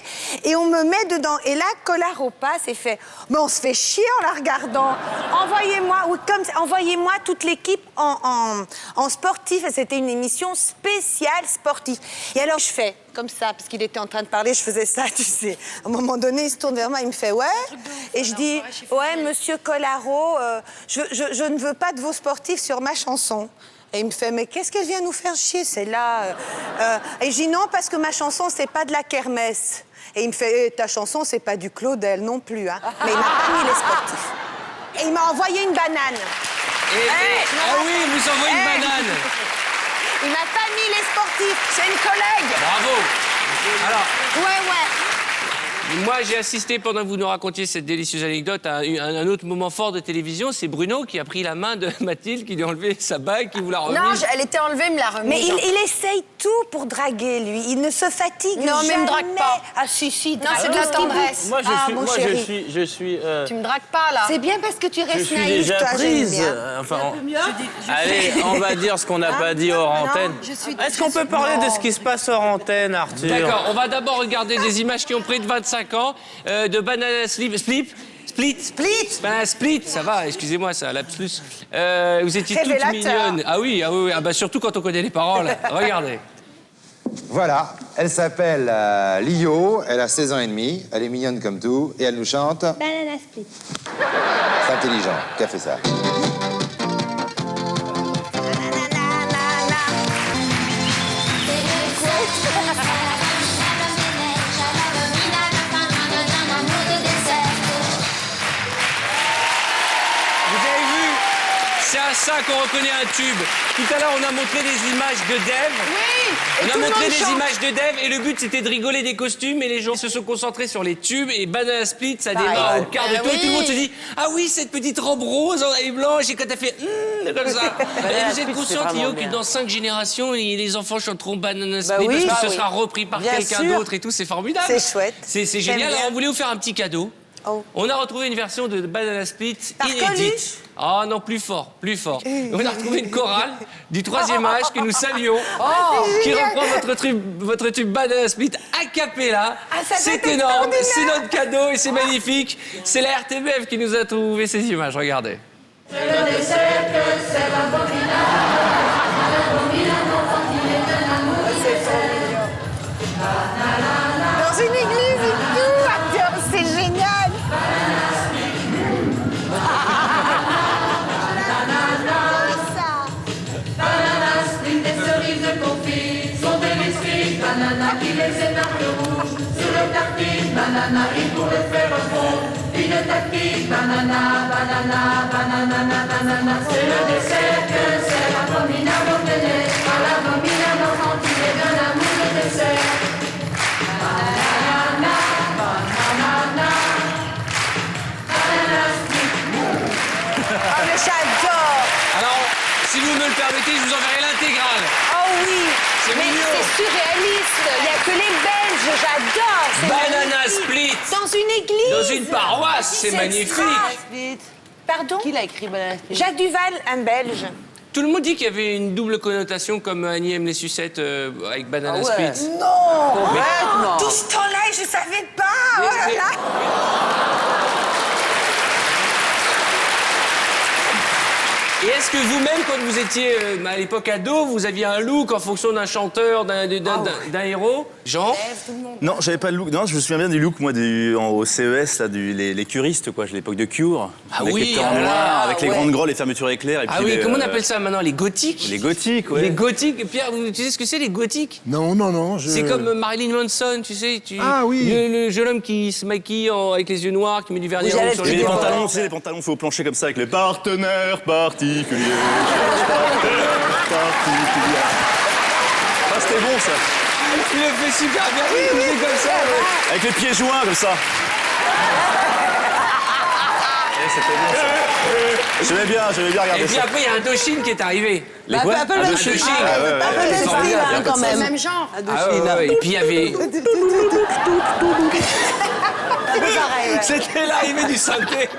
Et on me met dedans. Et là, Colaro passe et fait, mais on se fait chier en la regardant. Envoyez-moi toute l'équipe en sportif. Et c'était une émission spéciale sportive. Et alors, je fais comme ça, parce qu'il était en train de parler, je faisais ça, tu sais. À un moment donné, il se tourne vers moi, il me fait, ouais. Et je dis, ouais, monsieur Colaro, je ne veux pas de vos sportifs sur ma chanson. Et il me fait, mais qu'est-ce qu'elle vient nous faire chier, celle-là Et je dis, non, parce que ma chanson, c'est pas de la kermesse. Et il me fait, ta chanson, c'est pas du Claudel non plus. Hein. Mais il m'a pas mis les sportifs. Et il m'a envoyé une banane. Ah oui, vous envoyez une banane. Il m'a pas mis les sportifs, c'est une collègue. Bravo. Alors, Ouais. moi, j'ai assisté, pendant que vous nous racontiez cette délicieuse anecdote, à un autre moment fort de télévision. C'est Bruno qui a pris la main de Mathilde, qui lui a enlevé sa bague, qui vous l'a remise. Non, elle était enlevée, il me l'a remise. Mais il essaye tout pour draguer, lui. Il ne se fatigue Non, mais il me drague pas. Ah, si. Non, c'est de la tendresse. Moi, mon chéri. je suis. Tu me dragues pas, là. C'est bien parce que tu Je restes suis naïf, déjà toi, j'aime prise. bien. Allez, on va dire ce qu'on n'a pas dit hors antenne. Est-ce qu'on peut parler de ce qui se passe hors antenne, Arthur? D'accord, on va d'abord regarder des images qui ont pris de 25 ans de Banana Split. Banana Split, ça va, excusez-moi, ça, lapsus. Vous étiez toutes Révélateur. mignonnes. Ah oui, bah surtout quand on connaît les paroles. Regardez. Voilà, elle s'appelle Lio, elle a 16 ans et demi, elle est mignonne comme tout, et elle nous chante... Banana Split. C'est intelligent, qui a fait ça? Vous avez vu? C'est à ça qu'on reconnaît un tube. Tout à l'heure, on a montré des images de Dev. Oui. On a montré des images de Dev et le but c'était de rigoler des costumes et les gens se sont concentrés sur les tubes et Banana Split ça démarre au quart de tour et tout le monde se dit ah oui cette petite robe rose et blanche et quand t'as fait comme ça. Et vous êtes conscient Lio que dans 5 générations les enfants chanteront Banana Split oui. parce que Bah ce sera repris par Bien quelqu'un sûr. d'autre et tout, c'est formidable. C'est chouette. C'est J'aime génial. bien. Alors on voulait vous faire un petit cadeau. Oh. On a retrouvé une version de Banana Split T'as inédite. reconnu Ah non, plus fort. On a retrouvé une chorale du 3e âge que nous saluons, qui reprend votre tube Banana Split a cappella. ça C'est doit être énorme, extraordinaire. c'est notre cadeau et c'est magnifique. C'est la RTBF qui nous a trouvé ces images, regardez. Dans une église et tout, acteur, c'est génial. Banana Split, des cerises de confit sont des biscuits. Banana qui les émarque rouge sur le tartine. Banana, il pourrait faire fondre une tactique. Banana, c'est le dessert que c'est l'abominable au peiné. Pas l'abominable enfantine et bien l'amour de dessert. Banana Split. Ah, mais j'adore. Alors, si vous me le permettez, je vous enverrai l'intégrale. Oh oui. C'est Mais mignon. c'est surréaliste. Il n'y a que les Belges, j'adore. C'est Banana magnifique. Split. Dans une église. Dans une paroisse, c'est magnifique. Pardon? Qui l'a écrit Banana Split? Jacques Duval, un Belge. Tout le monde dit qu'il y avait une double connotation comme Annie aime les sucettes avec Banana Ah ouais. Split. Non. Complètement. Tout ce temps-là, je ne savais pas. Oh là là. Et est-ce que vous-même, quand vous étiez à l'époque ado, vous aviez un look en fonction d'un chanteur, d'un héros? Jean? Non, j'avais pas de look. Non, je me souviens bien du look, moi, au CES, là, les curistes, quoi, l'époque de Cure. Ah avec oui, les temps noirs, avec les grandes grolles, les fermetures éclairs. Et Ah puis oui, les, comment on appelle ça maintenant? Les gothiques? Les gothiques, ouais. Les gothiques. Pierre, tu sais ce que c'est, les gothiques? Non, non, non. C'est comme Marilyn Manson, tu sais. Ah oui. Le jeune homme qui se maquille avec les yeux noirs, qui met du vernis rouge sur Et les les doigts. pantalons, tu sais, les pantalons faits au plancher comme ça, avec les partenaires particuliers. Ah, c'était bon, ça. Tu le fais super bien, oui, comme ça. Ouais. Avec les pieds joints, comme ça. C'était bon, ça. J'aimais bien regarder ça. Et puis après, il y a Indochine qui est arrivé. Les quoi? Un peu le Indochine. style, hein, quand même. Même genre. Ah ouais. Et puis il y avait... C'était l'arrivée du synthé.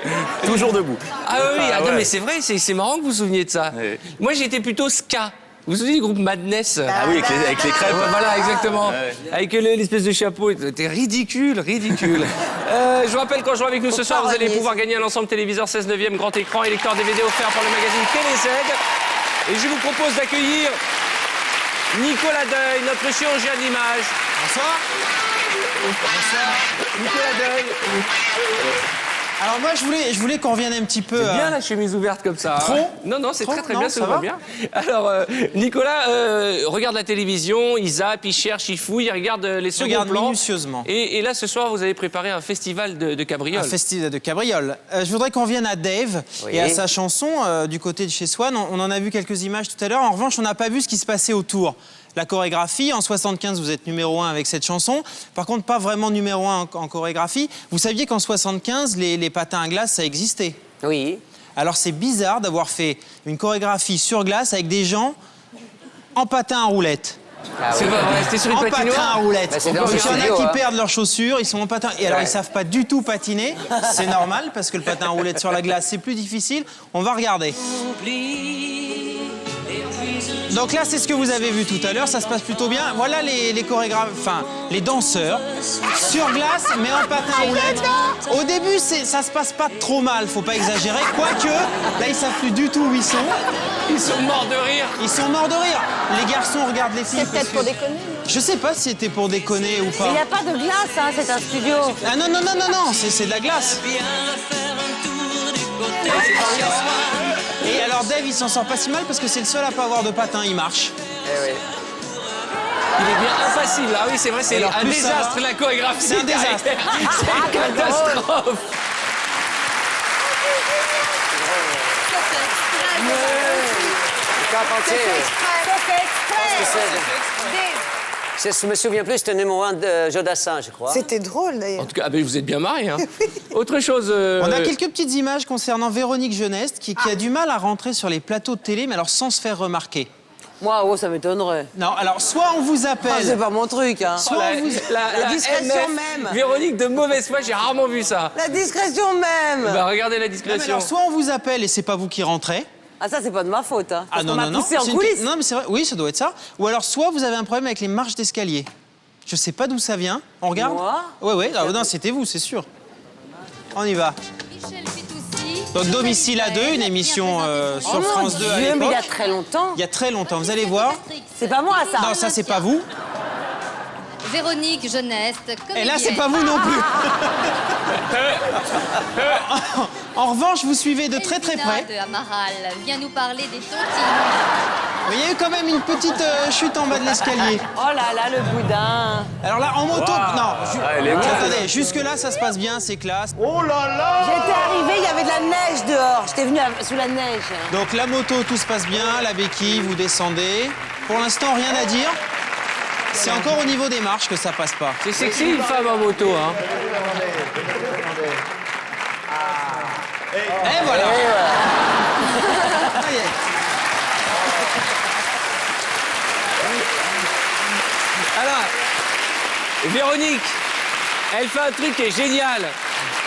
Toujours debout. Ah oui, Ah attends, ouais. mais c'est vrai, c'est marrant que vous vous souveniez de ça. Ouais. Moi, j'étais plutôt ska. Vous vous souvenez du groupe Madness? Ah oui, avec les crêpes. Voilà, exactement. Ouais. Avec l'espèce de chapeau. C'était ridicule. Je vous rappelle qu'en jouant avec nous ce soir, vous allez pouvoir gagner un ensemble téléviseur 16 neuvième grand écran et lecteur DVD offert par le magazine TéléZ. Et je vous propose d'accueillir Nicolas Deuil, notre chirurgien d'image. Bonsoir. Nicolas Deuil. Alors moi, je voulais qu'on revienne un petit peu... C'est bien la chemise ouverte comme ça. Trop? Non, c'est Trop? très Non, bien, ça ça va va bien. Alors, Nicolas regarde la télévision, il zappe, il cherche, il fouille, il regarde les seconds Regarde plans. minutieusement. Et là, ce soir, vous avez préparé un festival de cabrioles. Un festival de cabrioles. Je voudrais qu'on revienne à Dave Oui. et à sa chanson du côté de chez Swan. On en a vu quelques images tout à l'heure. En revanche, on n'a pas vu ce qui se passait autour. La chorégraphie, en 75, vous êtes numéro 1 avec cette chanson. Par contre, pas vraiment numéro 1 en chorégraphie. Vous saviez qu'en 75, les patins à glace, ça existait? Oui. Alors c'est bizarre d'avoir fait une chorégraphie sur glace avec des gens en patins à roulettes. Ah C'est oui. pas vrai, c'était sur une En patinoire. patins à roulettes. Bah, c'est dans Donc, le il y en studio, a qui hein. perdent leurs chaussures, ils sont en patin. Et alors, Ouais. ils savent pas du tout patiner. C'est normal, parce que le patin à roulettes sur la glace, c'est plus difficile. On va regarder. Donc là, c'est ce que vous avez vu tout à l'heure, ça se passe plutôt bien. Voilà les chorégraphes, enfin, les danseurs, sur glace, mais en patin à roulettes. Au début, ça se passe pas trop mal, faut pas exagérer. Quoique, là, ils savent plus du tout où ils sont. Ils sont morts de rire. Ils sont morts de rire. Les garçons regardent les filles. C'est peut-être pour déconner. Je sais pas si c'était pour déconner ou Mais pas. il n'y a pas de glace, hein, c'est un studio. Ah non, c'est de la glace. Et alors Dave, il s'en sort pas si mal parce que c'est le seul à pas avoir de patin, il marche. Il est bien infacile. Ah oui, c'est vrai, c'est Alors, un plus ça désastre, va. la chorégraphie. C'est un désastre. C'est une catastrophe. Je me souviens plus, c'était numéro 1 de Jodassin, je crois. C'était drôle, d'ailleurs. En tout cas, ah ben, vous êtes bien mariés. Hein. Autre chose. On a quelques petites images concernant Véronique Jeuneste qui a du mal à rentrer sur les plateaux de télé, mais alors sans se faire remarquer. Moi, oh, ça m'étonnerait. Non, alors soit on vous appelle... Ah, c'est pas mon truc, hein. Soit on vous... La discrétion MF, même. Véronique de mauvaise foi, j'ai rarement vu ça. La discrétion même. Bah regardez la Non, mais discrétion. alors, soit on vous appelle et c'est pas vous qui rentrez. Ah, ça, c'est pas de ma faute, hein. Parce Ah non, qu'on non, m'a non. poussé en c'est coulisses. Non, mais c'est vrai. Oui, ça doit être ça. Ou alors, soit vous avez un problème avec les marches d'escalier. Je sais pas d'où ça vient. On regarde? Moi? Ouais. Ah, non, c'était vous, c'est sûr. On y va. Donc, Domicile à 2, une émission sur France 2 à Dieu, mais il y a l'époque. très longtemps. Il y a très longtemps. Vous allez voir. C'est pas moi, ça. Non, ça, c'est pas vous. Véronique Jeuneste, Et là, c'est pas vous non plus. En revanche, vous suivez de très très près. de Amaral vient nous parler des tontines. Mais il y a eu quand même une petite chute en bas de l'escalier. Oh là là, le boudin. Alors là, en moto... Non, elle est attendez, jusque-là, ça se passe bien, c'est classe. Oh là là! J'étais arrivée, il y avait de la neige dehors. J'étais venue sous la neige. Donc la moto, tout se passe bien, la béquille, vous descendez. Pour l'instant, rien à dire. C'est encore au niveau des marches que ça passe pas. C'est sexy une femme en moto, hein. Et voilà. Ça y est. Alors, Véronique, elle fait un truc qui est génial,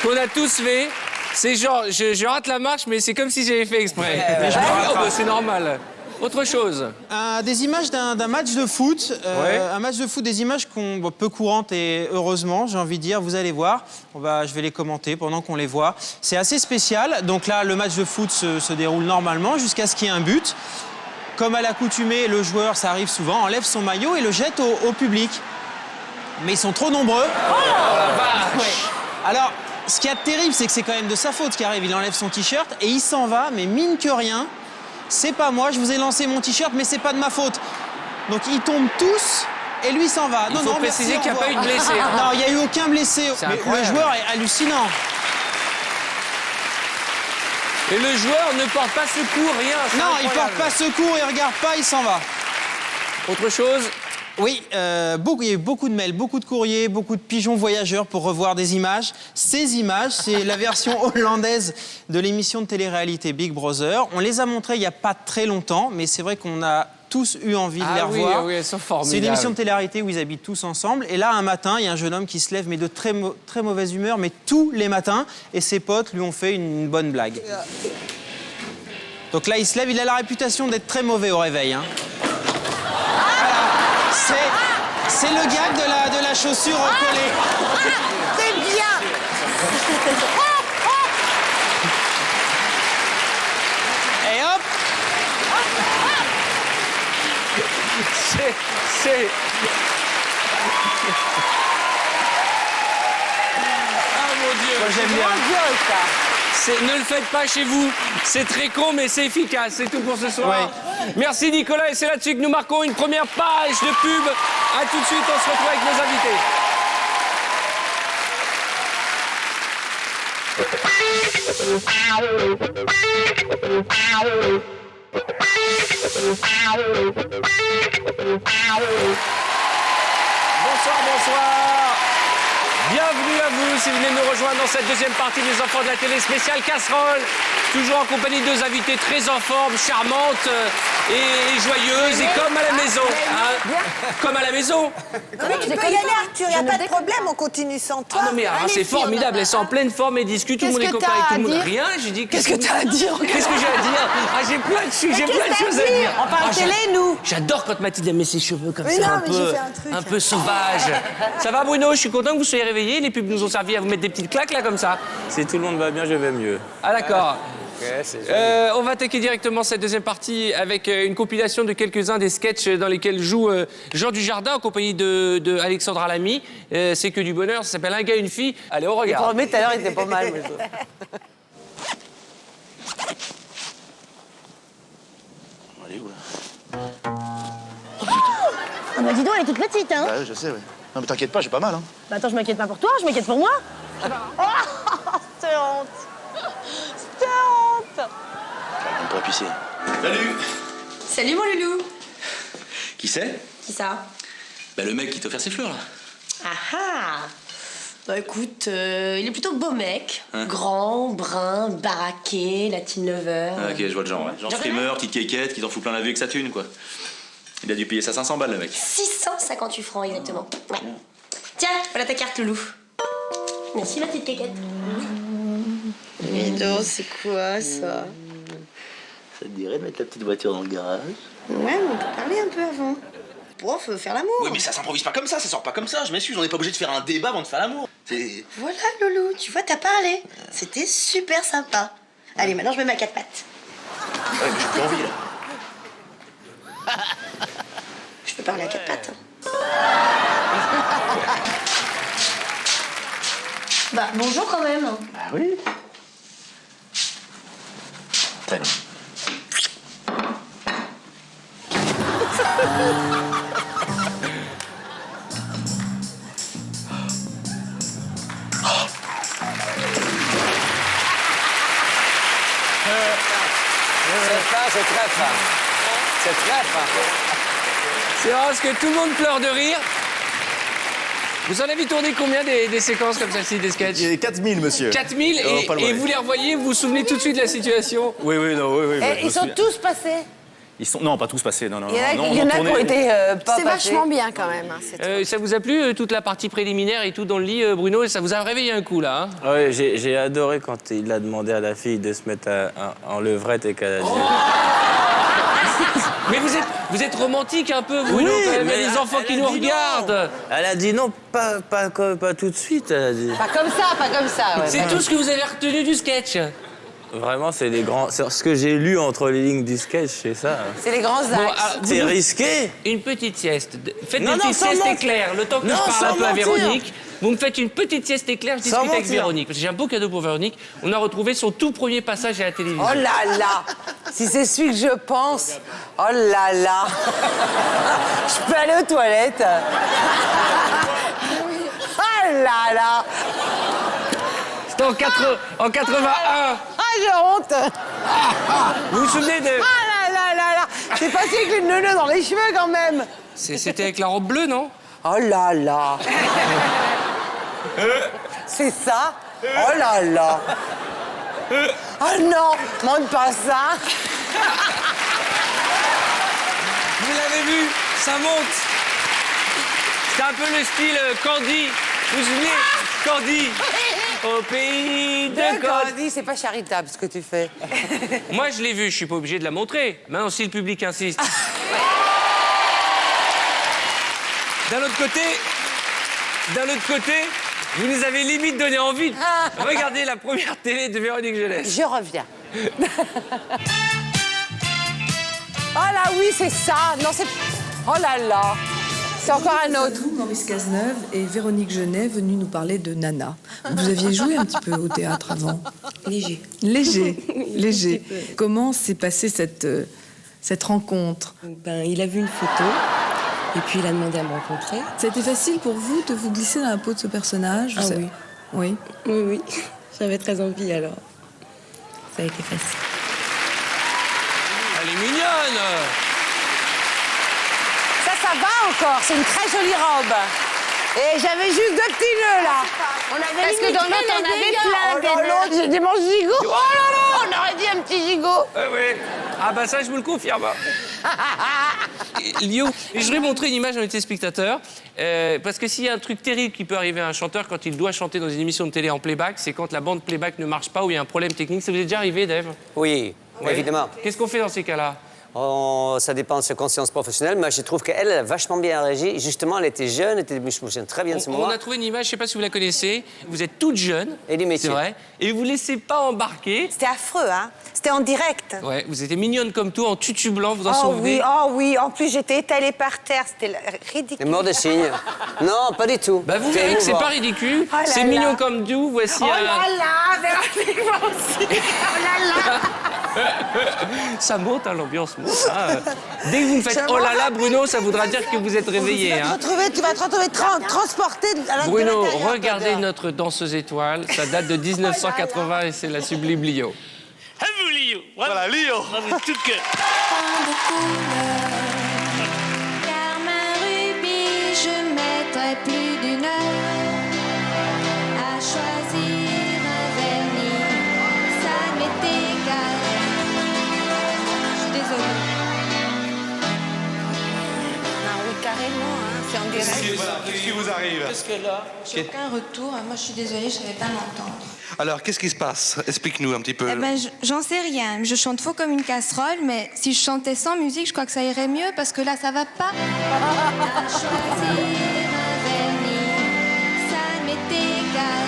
qu'on a tous fait. C'est genre, je rate la marche, mais c'est comme si j'avais fait exprès. Mais je me rate Oh, pas. bah, c'est normal. Autre chose. Des images d'un match de foot. Ouais. Un match de foot, des images peu courantes et heureusement, j'ai envie de dire, vous allez voir. Je vais les commenter pendant qu'on les voit. C'est assez spécial. Donc là, le match de foot se déroule normalement jusqu'à ce qu'il y ait un but. Comme à l'accoutumée, le joueur, ça arrive souvent, enlève son maillot et le jette au public. Mais ils sont trop nombreux. Oh la vache! Ouais. Alors, ce qu'il y a de terrible, c'est que c'est quand même de sa faute qui arrive. Il enlève son t-shirt et il s'en va, mais mine que rien, c'est pas moi, je vous ai lancé mon t-shirt, mais c'est pas de ma faute. Donc ils tombent tous et lui s'en va. Il faut préciser qu'il n'y a pas eu de blessé. Hein. Non, il n'y a eu aucun blessé. Mais le joueur est hallucinant. Et le joueur ne porte pas secours, rien. Non, il porte pas secours, il regarde pas, il s'en va. Autre chose? Oui, il y a eu beaucoup de mails, beaucoup de courriers, beaucoup de pigeons voyageurs pour revoir des images. Ces images, c'est la version hollandaise de l'émission de télé-réalité Big Brother. On les a montrées il n'y a pas très longtemps, mais c'est vrai qu'on a tous eu envie de les revoir. Ah oui, elles sont formidables. C'est une émission de télé-réalité où ils habitent tous ensemble. Et là, un matin, il y a un jeune homme qui se lève, mais de très mauvaise humeur, mais tous les matins. Et ses potes lui ont fait une bonne blague. Donc là, il se lève, il a la réputation d'être très mauvais au réveil. Hein. C'est le gag de la chaussure recollée. C'est bien. Et hop. C'est... Ah mon Dieu. Moi, j'aime bien. Ne le faites pas chez vous. C'est très con, mais c'est efficace. C'est tout pour ce soir. Ouais. Merci Nicolas. Et c'est là-dessus que nous marquons une première page de pub. A tout de suite, on se retrouve avec nos invités. Bonsoir. Bienvenue à vous si vous venez nous rejoindre dans cette deuxième partie des Enfants de la télé spéciale casserole. Toujours en compagnie de deux invités très en forme, charmantes et joyeuses, et comme à la maison. Hein, comme à la maison. Mais tu peux y aller, Arthur, il n'y a pas de problème, on continue sans toi. Ah non mais c'est formidable, elles sont en pleine forme et discutent, tout le monde est copain avec tout le monde. Rien, j'ai dit... Qu'est-ce que t'as à dire? Qu'est-ce que j'ai à dire? Ah, j'ai plein de choses à dire. On parle télé, nous. J'adore quand Mathilde met ses cheveux comme ça, un peu sauvage. Ça va Bruno? Je suis content que vous soyez réveillés. Les pubs nous ont servi à vous mettre des petites claques là comme ça. Si tout le monde va bien, je vais mieux. Ah d'accord. Okay, on va attaquer directement cette deuxième partie avec une compilation de quelques-uns des sketchs dans lesquels joue Jean Dujardin en compagnie de Alexandra Lamy. C'est que du bonheur, ça s'appelle Un gars, une fille. Allez, on regarde. Le premier tout à l'heure, il était pas mal. Allez, où là? Ah bah dis donc, elle est toute petite, hein. Bah, je sais, oui. Non, mais t'inquiète pas, j'ai pas mal, hein. Bah attends, je m'inquiète pas pour toi, je m'inquiète pour moi. Oh, c'est honte. C'est honte. On pourrait pisser. Salut! Salut mon loulou. Qui c'est? Qui ça? Bah le mec qui t'a offert ses fleurs là. Ah ah. Bah écoute, il est plutôt beau mec. Hein? Grand, brun, baraqué, Latin lover. Ah, ok, je vois le genre, ouais. Genre Genre frimeur, petite quéquette, qui t'en fout plein la vue avec sa thune, quoi. Il a dû payer ça 500 balles, le mec. 658 francs exactement. Ouais. Tiens, voilà ta carte loulou. Merci ma petite quéquette. Mais donc, c'est quoi ça? Ça te dirait de mettre la petite voiture dans le garage? Ouais, mais on peut parler un peu avant. Pour faire l'amour. Oui, mais ça s'improvise pas comme ça sort pas comme ça. Je m'excuse, on n'est pas obligé de faire un débat avant de faire l'amour. C'est... Voilà, loulou, tu vois, t'as parlé. C'était super sympa. Allez, maintenant, je mets ma 4 pattes. Ouais, mais j'ai plus envie, là. Je peux parler à 4 pattes. Bah bonjour quand même. Bah oui. Salut. C'est très fin. C'est très fin. C'est marrant parce que tout le monde pleure de rire. Vous en avez tourné combien des séquences comme celle-ci, des sketchs? 4000, monsieur. 4000 et vous les revoyez, vous vous souvenez tout de suite de la situation? Oui, oui, non, oui, oui. Et ils sont tous passés. Non, pas tous passés, non. Il y en a qui ont été pas C'est passés. vachement bien quand même. Hein, ça vous a plu, toute la partie préliminaire et tout dans le lit, Bruno? Ça vous a réveillé un coup, là, hein? Oui, j'ai adoré quand il a demandé à la fille de se mettre en levrette et qu'elle a dit... Mais vous êtes romantique un peu, Bruno, Oui, quand même. Il y mais a des enfants qui nous regardent. Elle a dit non, pas tout de suite, elle a dit. Pas comme ça, pas comme ça. Ouais. C'est tout ce que vous avez retenu du sketch. Vraiment, c'est les grands... C'est ce que j'ai lu entre les lignes du sketch, c'est ça. C'est les grands axes. C'est risqué. Une petite sieste. Faites Non, une non, petite sans sieste mentir. éclair. Le temps que Non, je parle un sans peu à mentir. Véronique, vous me faites une petite sieste éclair, je Sans discute avec mentir. Véronique. Parce que j'ai un beau cadeau pour Véronique. On a retrouvé son tout premier passage à la télévision. Oh là là. Si c'est celui que je pense. Oh là là. Je peux aller aux toilettes. Oh là là. C'était en 81. Ah, j'ai honte. Vous vous souvenez de... Ah là là là là. C'est passé avec une neuneu dans les cheveux quand même. C'était avec la robe bleue, non? Oh là là. C'est ça? Oh là là. Oh non, montre pas ça. Vous l'avez vu, ça monte. C'est un peu le style Candy. Vous vous souvenez? Candy. Au pays de Candy. Candy, c'est pas charitable ce que tu fais. Moi, je l'ai vu, je suis pas obligé de la montrer. Maintenant, si le public insiste. D'un autre côté, vous nous avez limite donné envie. Regardez la première télé de Véronique Jeunesse. Je reviens. Oh là oui, c'est ça. Non, c'est... Oh là là. C'est encore un autre. Vous, Maurice Cazeneuve et Véronique Jeunet, venus nous parler de Nana. Vous aviez joué un petit peu au théâtre avant. Léger. Léger. Comment s'est passée cette rencontre? Il a vu une photo et puis il a demandé à me rencontrer. Ça a été facile pour vous de vous glisser dans la peau de ce personnage? Ah oui. Oui. Oui. J'avais très envie alors. Ça a été facile. Elle est mignonne. Ça va encore. C'est une très jolie robe. Et j'avais juste 2 petits nœuds là. On avait Parce que limité dans l'autre, on les avait dégâts. plein. Oh Dans là là. l'autre, j'ai des manches gigots. Oh là là. On aurait dit un petit gigot. Oui. Ah bah ça, je vous le confirme. Lio, je voudrais montrer une image à nos téléspectateurs. Parce que s'il y a un truc terrible qui peut arriver à un chanteur quand il doit chanter dans une émission de télé en playback, c'est quand la bande playback ne marche pas ou il y a un problème technique. Ça vous est déjà arrivé, Dave? Oui, évidemment. Qu'est-ce qu'on fait dans ces cas-là? Ça dépend de sa conscience professionnelle, mais je trouve qu'elle a vachement bien réagi. Justement, elle était jeune, je me souviens très bien de ce moment. On a trouvé une image, je ne sais pas si vous la connaissez. Vous êtes toute jeune. Et du métier. C'est vrai. Et vous ne laissez pas embarquer. C'était affreux, hein. C'était en direct. Ouais, vous étiez mignonne comme tout, en tutu blanc, vous en souvenez? Oh oui. En plus, j'étais étalée par terre. C'était ridicule. Les morts de cygne. Non, pas du tout. Bah, vous verrez que c'est pas ridicule. Oh là C'est là. mignon comme tout. Voici Oh un... là là, Véronique, moi aussi. Oh là là. Ça monte, hein, l'ambiance monte. Hein. Dès que vous me faites oh là là, Bruno, ça voudra dire que vous êtes réveillé. Hein. Tu vas te retrouver transporté à Bruno, l'intérieur. regardez notre danseuse étoile. Ça date de 1980 et c'est la sublime Lio. À vous, Lio. Voilà, Lio. Bravo, tout de cœur. Car ma rubis, je mettrai plus d'une heure à choisir un vernis. Ça m'est égal. Je suis désolée. Oui, carrément, hein. C'est en direct. Qu'est-ce qui vous arrive? Qu'est-ce que là? J'ai aucun retour. Moi, je suis désolée, je savais pas m'entendre. Alors, qu'est-ce qui se passe? Explique-nous un petit peu. Eh ben, j'en sais rien. Je chante faux comme une casserole, mais si je chantais sans musique, je crois que ça irait mieux, parce que là, ça va pas. À choisir un vernis. Ça m'est égal.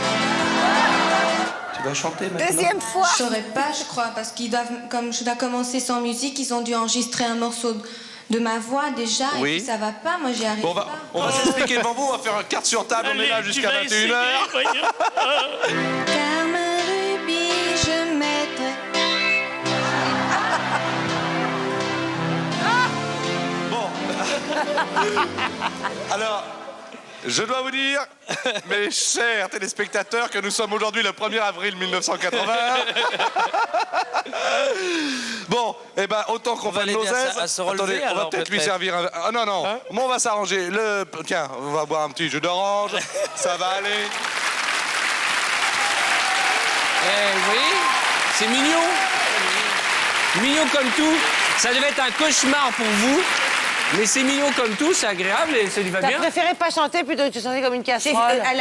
Tu vas chanter maintenant? Deuxième fois. Je saurais pas, je crois, parce qu'ils doivent, comme je dois commencer sans musique, ils ont dû enregistrer un morceau de ma voix déjà, Oui. et puis ça va pas, moi j'y arrive Bon, pas. on va s'expliquer devant vous, on va faire un carte sur table, on est là jusqu'à 21h. Car ma rubis, je mettrai. Bon. Alors, je dois vous dire, mes chers téléspectateurs, que nous sommes aujourd'hui le 1er avril 1980. Bon, eh ben, autant qu'on va nos aises. à se relever, Attendez, on va alors, peut-être lui peut-être. servir un... Ah non, non, on va s'arranger. Tiens, on va boire un petit jus d'orange, ça va aller. Vous voyez, c'est mignon. Mignon comme tout. Ça devait être un cauchemar pour vous. Mais c'est mignon comme tout, c'est agréable et ça lui va T'as bien. préféré pas chanter plutôt que de chanter comme une casserole. À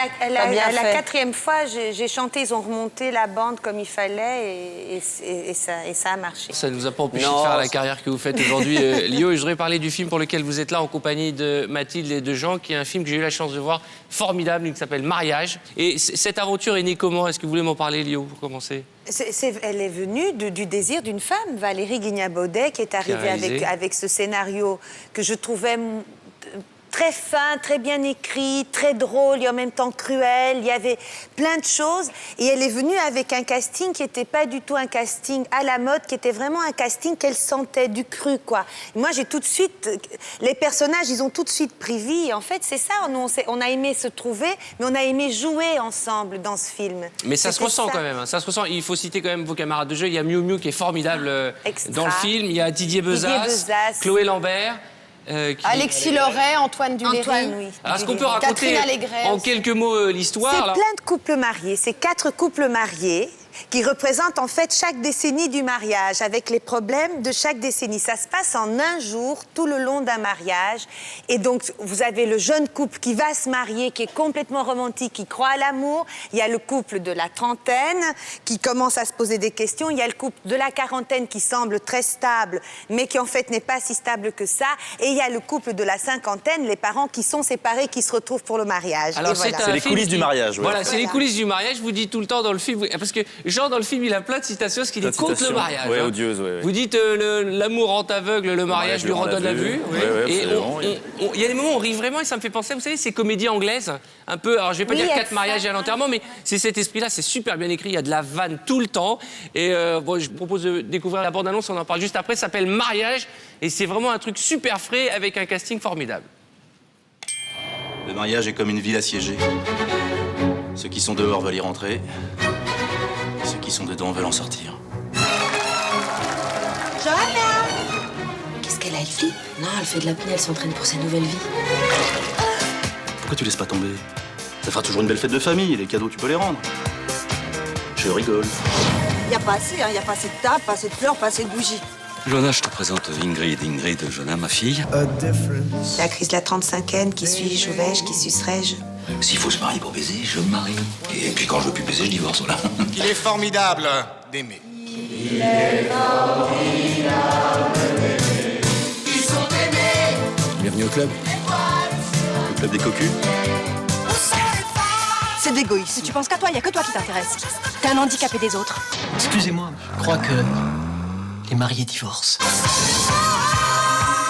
la quatrième fois, j'ai chanté, ils ont remonté la bande comme il fallait et ça a marché. Ça ne nous a pas empêché de faire la carrière que vous faites aujourd'hui, Lio. Et je voudrais parler du film pour lequel vous êtes là en compagnie de Mathilde et de Jean, qui est un film que j'ai eu la chance de voir, formidable, qui s'appelle Mariage. Et cette aventure est née comment? Est-ce que vous voulez m'en parler, Lio, pour commencer? Elle est venue du désir d'une femme, Valérie Guignat-Baudet, qui est arrivée avec ce scénario que je trouvais très fin, très bien écrit, très drôle et en même temps cruel. Il y avait plein de choses. Et elle est venue avec un casting qui n'était pas du tout un casting à la mode, qui était vraiment un casting qu'elle sentait, du cru, quoi. Et moi, j'ai tout de suite... Les personnages, ils ont tout de suite pris vie. Et en fait, c'est ça. On a aimé se trouver, mais on a aimé jouer ensemble dans ce film. Mais ça se ressent quand même. Hein. Ça se ressent. Il faut citer quand même vos camarades de jeu. Il y a Miu Miu qui est formidable dans le film. Il y a Didier Bezas, Chloé Lambert. Alexis Loret, Antoine Duléry. Antoine, oui. Alors, est-ce qu'on peut raconter en quelques mots l'histoire? C'est plein de couples mariés. C'est 4 couples mariés qui représentent en fait chaque décennie du mariage, avec les problèmes de chaque décennie. Ça se passe en un jour, tout le long d'un mariage. Et donc, vous avez le jeune couple qui va se marier, qui est complètement romantique, qui croit à l'amour. Il y a le couple de la trentaine qui commence à se poser des questions. Il y a le couple de la quarantaine qui semble très stable, mais qui en fait n'est pas si stable que ça. Et il y a le couple de la cinquantaine, les parents qui sont séparés, qui se retrouvent pour le mariage. Alors, c'est les coulisses du mariage. Ouais. Voilà, c'est les coulisses du mariage. Vous dites tout le temps dans le film, parce que Jean, dans le film, il a plein de citations, parce qu'il est contre le mariage. Oui, odieuse, oui. Vous dites l'amour rend aveugle, le mariage lui redonne la vue. Oui, et il y a des moments où on rit vraiment, et ça me fait penser, vous savez, ces comédies anglaises, un peu, alors je vais pas dire 4 mariages et un enterrement, mais c'est cet esprit-là, c'est super bien écrit, il y a de la vanne tout le temps. Et bon, je propose de découvrir la bande-annonce, on en parle juste après, ça s'appelle Mariage, et c'est vraiment un truc super frais avec un casting formidable. Le mariage est comme une ville assiégée. Ceux qui sont dehors veulent y rentrer. Ceux qui sont dedans veulent en sortir. Johanna! Qu'est-ce qu'elle a, elle flippe? Non, elle fait de l'apnée, elle s'entraîne pour sa nouvelle vie. Pourquoi tu laisses pas tomber? Ça fera toujours une belle fête de famille, les cadeaux tu peux les rendre. Je rigole. Il n'y a pas assez, hein. Il n'y a pas assez de tables, pas assez de fleurs, pas assez de bougies. Johanna, je te présente Ingrid. Ingrid, Johanna, ma fille. La crise de la 35e, qui suis-je, où vais-je, qui sucerai-je? S'il faut se marier pour baiser, je me marie. Et puis quand je veux plus baiser, je divorce, voilà. Il est formidable d'aimer. Il est formidable d'aimer. Ils sont aimés. Bienvenue au club. Le club des cocus. C'est de l'égoïsme. Tu penses qu'à toi, il n'y a que toi qui t'intéresse. T'es un handicapé des autres. Excusez-moi, je crois que les mariés divorcent.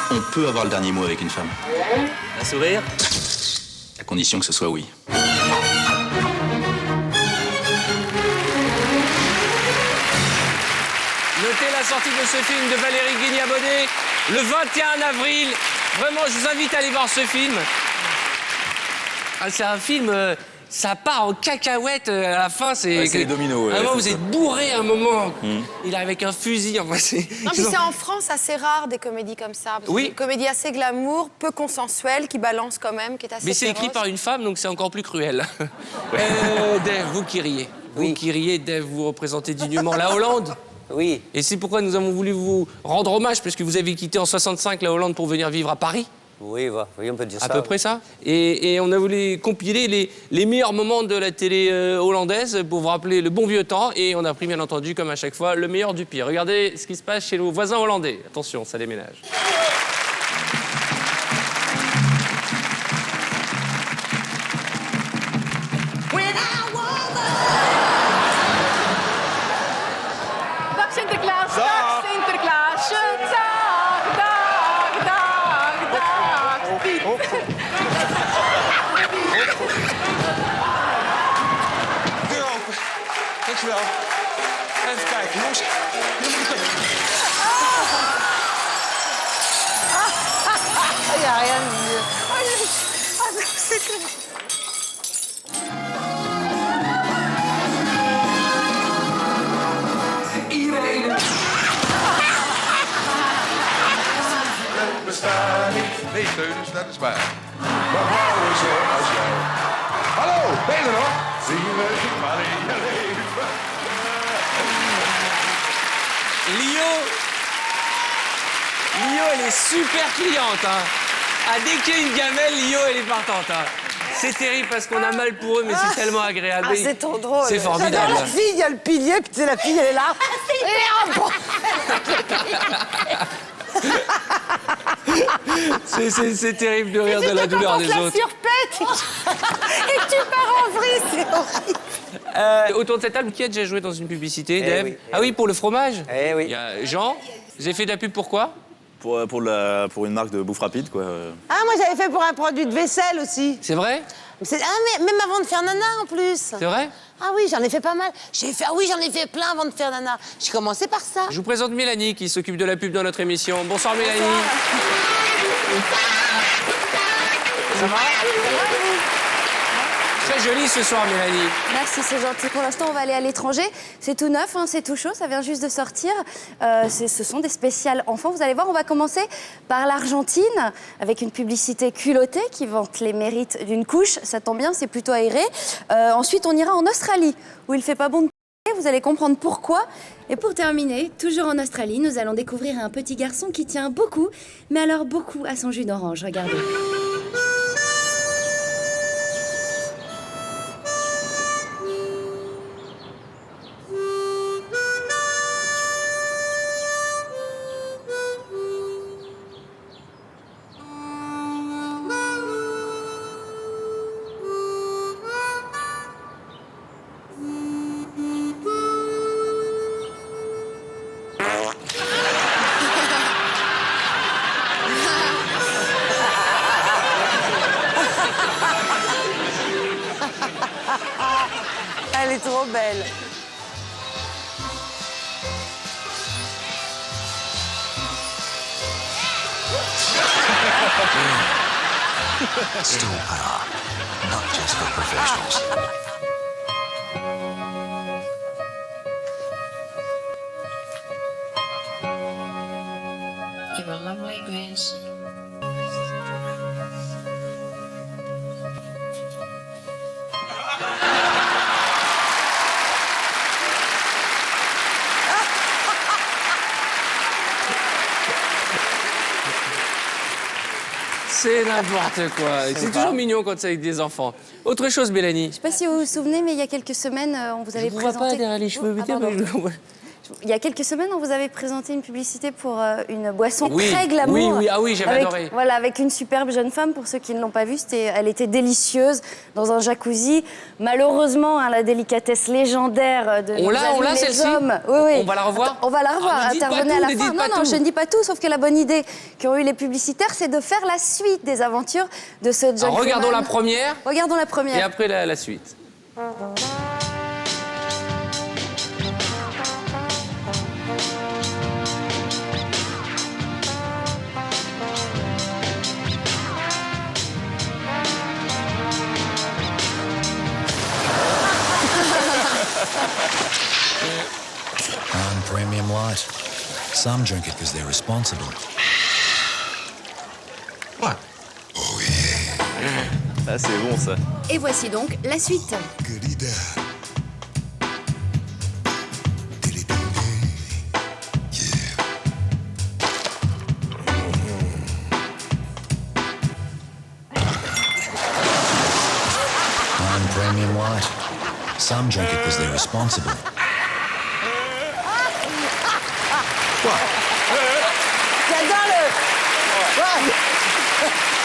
On peut avoir le dernier mot avec une femme. Un sourire? À condition que ce soit oui. Notez la sortie de ce film de Valérie Guignat-Baudet le 21 avril. Vraiment, je vous invite à aller voir ce film. Ah, c'est un film, ça part en cacahuète à la fin. C'est les dominos. À un moment, vous êtes bourré à un moment. Il arrive avec un fusil. Enfin, Non, puis c'est en France assez rare des comédies comme ça. Parce Oui. Une comédie assez glamour, peu consensuelle, qui balance quand même, qui est assez Mais c'est écrit féroce. par une femme, donc c'est encore plus cruel. Dave, vous qui riez. Vous qui riez, Dave, vous représentez dignement la Hollande. Oui. Et c'est pourquoi nous avons voulu vous rendre hommage, parce que vous avez quitté en 65 la Hollande pour venir vivre à Paris. Oui, oui, on peut dire ça. À peu près ça. Et on a voulu compiler les meilleurs moments de la télé hollandaise pour vous rappeler le bon vieux temps. Et on a pris, bien entendu, comme à chaque fois, le meilleur du pire. Regardez ce qui se passe chez nos voisins hollandais. Attention, ça déménage. Dag Sinterklaas, dag Sinterklaasje, dag, dag, dag, dag, Piet. Deur open. Dankjewel. Even kijken, jongens. Il n'y a rien de mieux. Bestaan niet. Nee, Teunus, dat is waar. Maar vrouwen zoals jij. Hallo, ben je er nog? Zien we maar in je leven. Lio, Lio, elle est super cliente. Hein. Ah, dès qu'il y a une gamelle, Lio, elle est partante. Hein. C'est terrible parce qu'on a mal pour eux, mais c'est tellement agréable. Ah, c'est trop drôle. C'est formidable. J'adore la fille, il y a le pilier, puis tu sais, la fille, elle est là. C'est terrible de rire de la douleur des autres. Surpète et tu pars en vrille, c'est horrible. Autour de cette table, qui a déjà joué dans une publicité, Dave? Oui, Ah oui, pour le fromage? Oui. Il y a Jean, vous avez fait de la pub pour quoi? Pour une marque de bouffe rapide, quoi. Ah, moi, j'avais fait pour un produit de vaisselle aussi. C'est vrai? Ah, mais même avant de faire Nana, en plus. C'est vrai? Ah oui, j'en ai fait pas mal. J'en ai fait plein avant de faire Nana. J'ai commencé par ça. Je vous présente Mélanie, qui s'occupe de la pub dans notre émission. Bonsoir, Mélanie. Ça va? Très jolie ce soir, Mélanie. Merci, c'est gentil. Pour l'instant, on va aller à l'étranger. C'est tout neuf, hein, c'est tout chaud, ça vient juste de sortir. Ce sont des spéciales enfants. Vous allez voir, on va commencer par l'Argentine, avec une publicité culottée qui vante les mérites d'une couche. Ça tombe bien, c'est plutôt aéré. Ensuite, on ira en Australie, où il fait pas bon de p***. Vous allez comprendre pourquoi. Et pour terminer, toujours en Australie, nous allons découvrir un petit garçon qui tient beaucoup, mais alors beaucoup à son jus d'orange. Regardez. Elle est trop belle. Still power, not just for professionals. You're a lovely Grace. C'est n'importe quoi. C'est toujours mignon quand c'est avec des enfants. Autre chose, Mélanie. Je ne sais pas si vous vous souvenez, mais il y a quelques semaines, on vous avait Je ne vois présenté... pas derrière les cheveux. Ah, pardon. Il y a quelques semaines, on vous avait présenté une publicité pour une boisson Oui, très glamour. oui, ah oui, j'avais adoré. Voilà, avec une superbe jeune femme, pour ceux qui ne l'ont pas vue, elle était délicieuse dans un jacuzzi. Malheureusement, hein, la délicatesse légendaire de On nos l'a, amis les celle-ci hommes. Oui, oui. On va la revoir? On va la revoir, Ah, ne dites pas intervenez tout, à la ne fin. dites pas Non, non, tout. je ne dis pas tout, sauf que la bonne idée qu'ont eu les publicitaires, c'est de faire la suite des aventures de ce gentleman. Alors, regardons la première. Regardons la première. Et après la suite. Crown Premium Light. Some drink it because they're responsible. What? Ah, c'est bon, ça. Et voici donc la suite. Crown Premium Light. Some drink it because they're responsible. J'adore le... Ouais.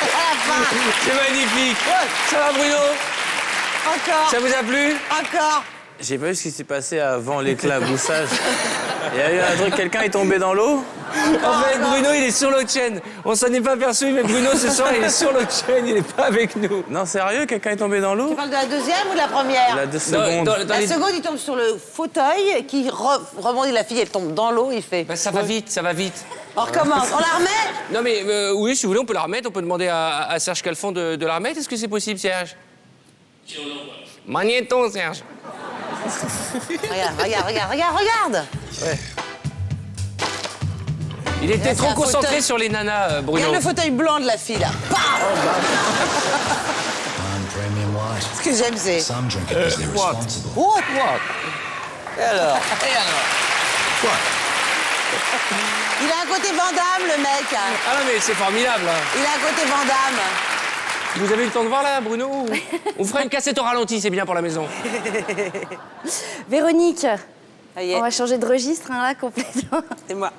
À la fin. C'est magnifique. Ça va, Bruno? Encore. Ça vous a plu? Encore. J'ai pas vu ce qui s'est passé avant l'éclaboussage. Il y a eu un truc, quelqu'un est tombé dans l'eau? En fait, Bruno, il est sur l'autre chaîne. On s'en est pas aperçu, mais Bruno, ce soir, il est sur l'autre chaîne, il n'est pas avec nous. Non, sérieux, quelqu'un est tombé dans l'eau? Tu parles de la deuxième ou de la première? La seconde. La seconde, il tombe sur le fauteuil, qui rebondit, la fille, elle tombe dans l'eau, il fait... Ben, ça va vite, ça va vite. On recommence, on la remet? Non, mais oui, si vous voulez, on peut la remettre. On peut demander à Serge Calfon de la remettre. Est-ce que c'est possible, Serge? Magnéton, Serge. Regarde. Ouais. Il était trop concentré sur les nanas, Bruno. Regarde le fauteuil blanc de la fille, là. Paf! Ce que j'aime, c'est... Some drink it because they're responsible. What? Et alors? Quoi? Il a un côté Van Damme, le mec. Ah non, mais c'est formidable. Hein. Il a un côté Van Damme. Vous avez eu le temps de voir, là, Bruno? On ferait une cassette au ralenti, c'est bien pour la maison. Véronique, on va changer de registre, hein, là, complètement. C'est moi.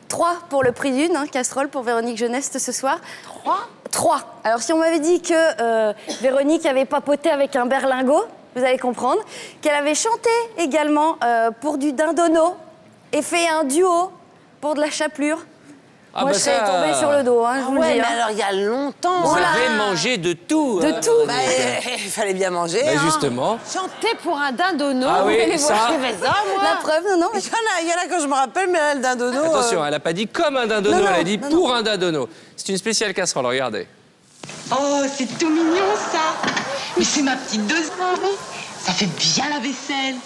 3 pour le prix d'une, hein, casserole pour Véronique Jeuneste ce soir. 3. Alors, si on m'avait dit que Véronique avait papoté avec un berlingot, vous allez comprendre, qu'elle avait chanté également pour du dindonneau et fait un duo pour de la chapelure. Ah moi, bah je serais ça... tombée sur le dos, hein, je vous le dis. mais hein. alors, il y a longtemps. Vous avez mangé de tout. De tout. Bah, il fallait bien manger. Bah, hein. justement. Chanter pour un dindonneau. Ah oui, vous ça. j'ai fait ça, moi. La preuve, non, non. Il y en a que je me rappelle, mais là, le dindonneau. Attention, elle n'a pas dit comme un dindonneau, Non, non, elle a dit non, pour un dindonneau. C'est une spéciale casserole, regardez. Oh, c'est tout mignon, ça. Mais c'est ma petite dose. Ça fait bien la vaisselle.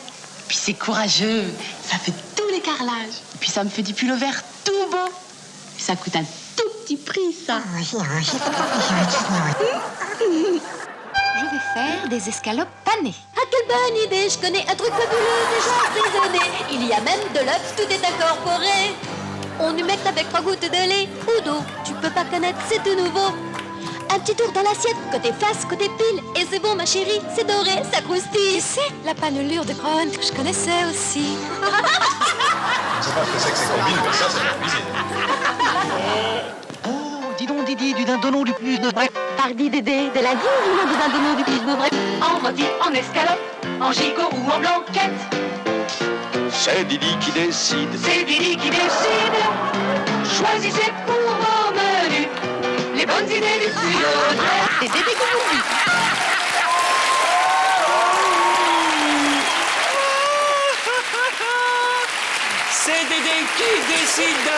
Puis c'est courageux. Ça fait tous les carrelages. Puis ça me fait du pull vert tout beau. Puis ça coûte un tout petit prix, ça. Je vais faire des escalopes panées. Ah, quelle bonne idée! Je connais un truc fabuleux déjà assaisonné. Il y a même de l'œuf, tout est incorporé. On humecte avec 3 gouttes de lait ou d'eau. Tu peux pas connaître, c'est tout nouveau. Un petit tour dans l'assiette, côté face, côté pile. Et c'est bon, ma chérie, c'est doré, ça croustille. Tu sais, la panelure de Crohn, je connaissais aussi. Je sais pas ce que c'est que ces combines, mais ça, c'est la cuisine. Oh, dis donc, Didi, du dindonneau du plus de vrai. Pardi Dédé, de la du dindonneau du plus de vrai. En rôti, en escalope, en gigot ou en blanquette. C'est Didi qui décide. C'est Didi qui décide. Choisissez pour vos menus les bonnes idées du studio. C'est Dédé qui vous dit. C'est Dédé qui décide.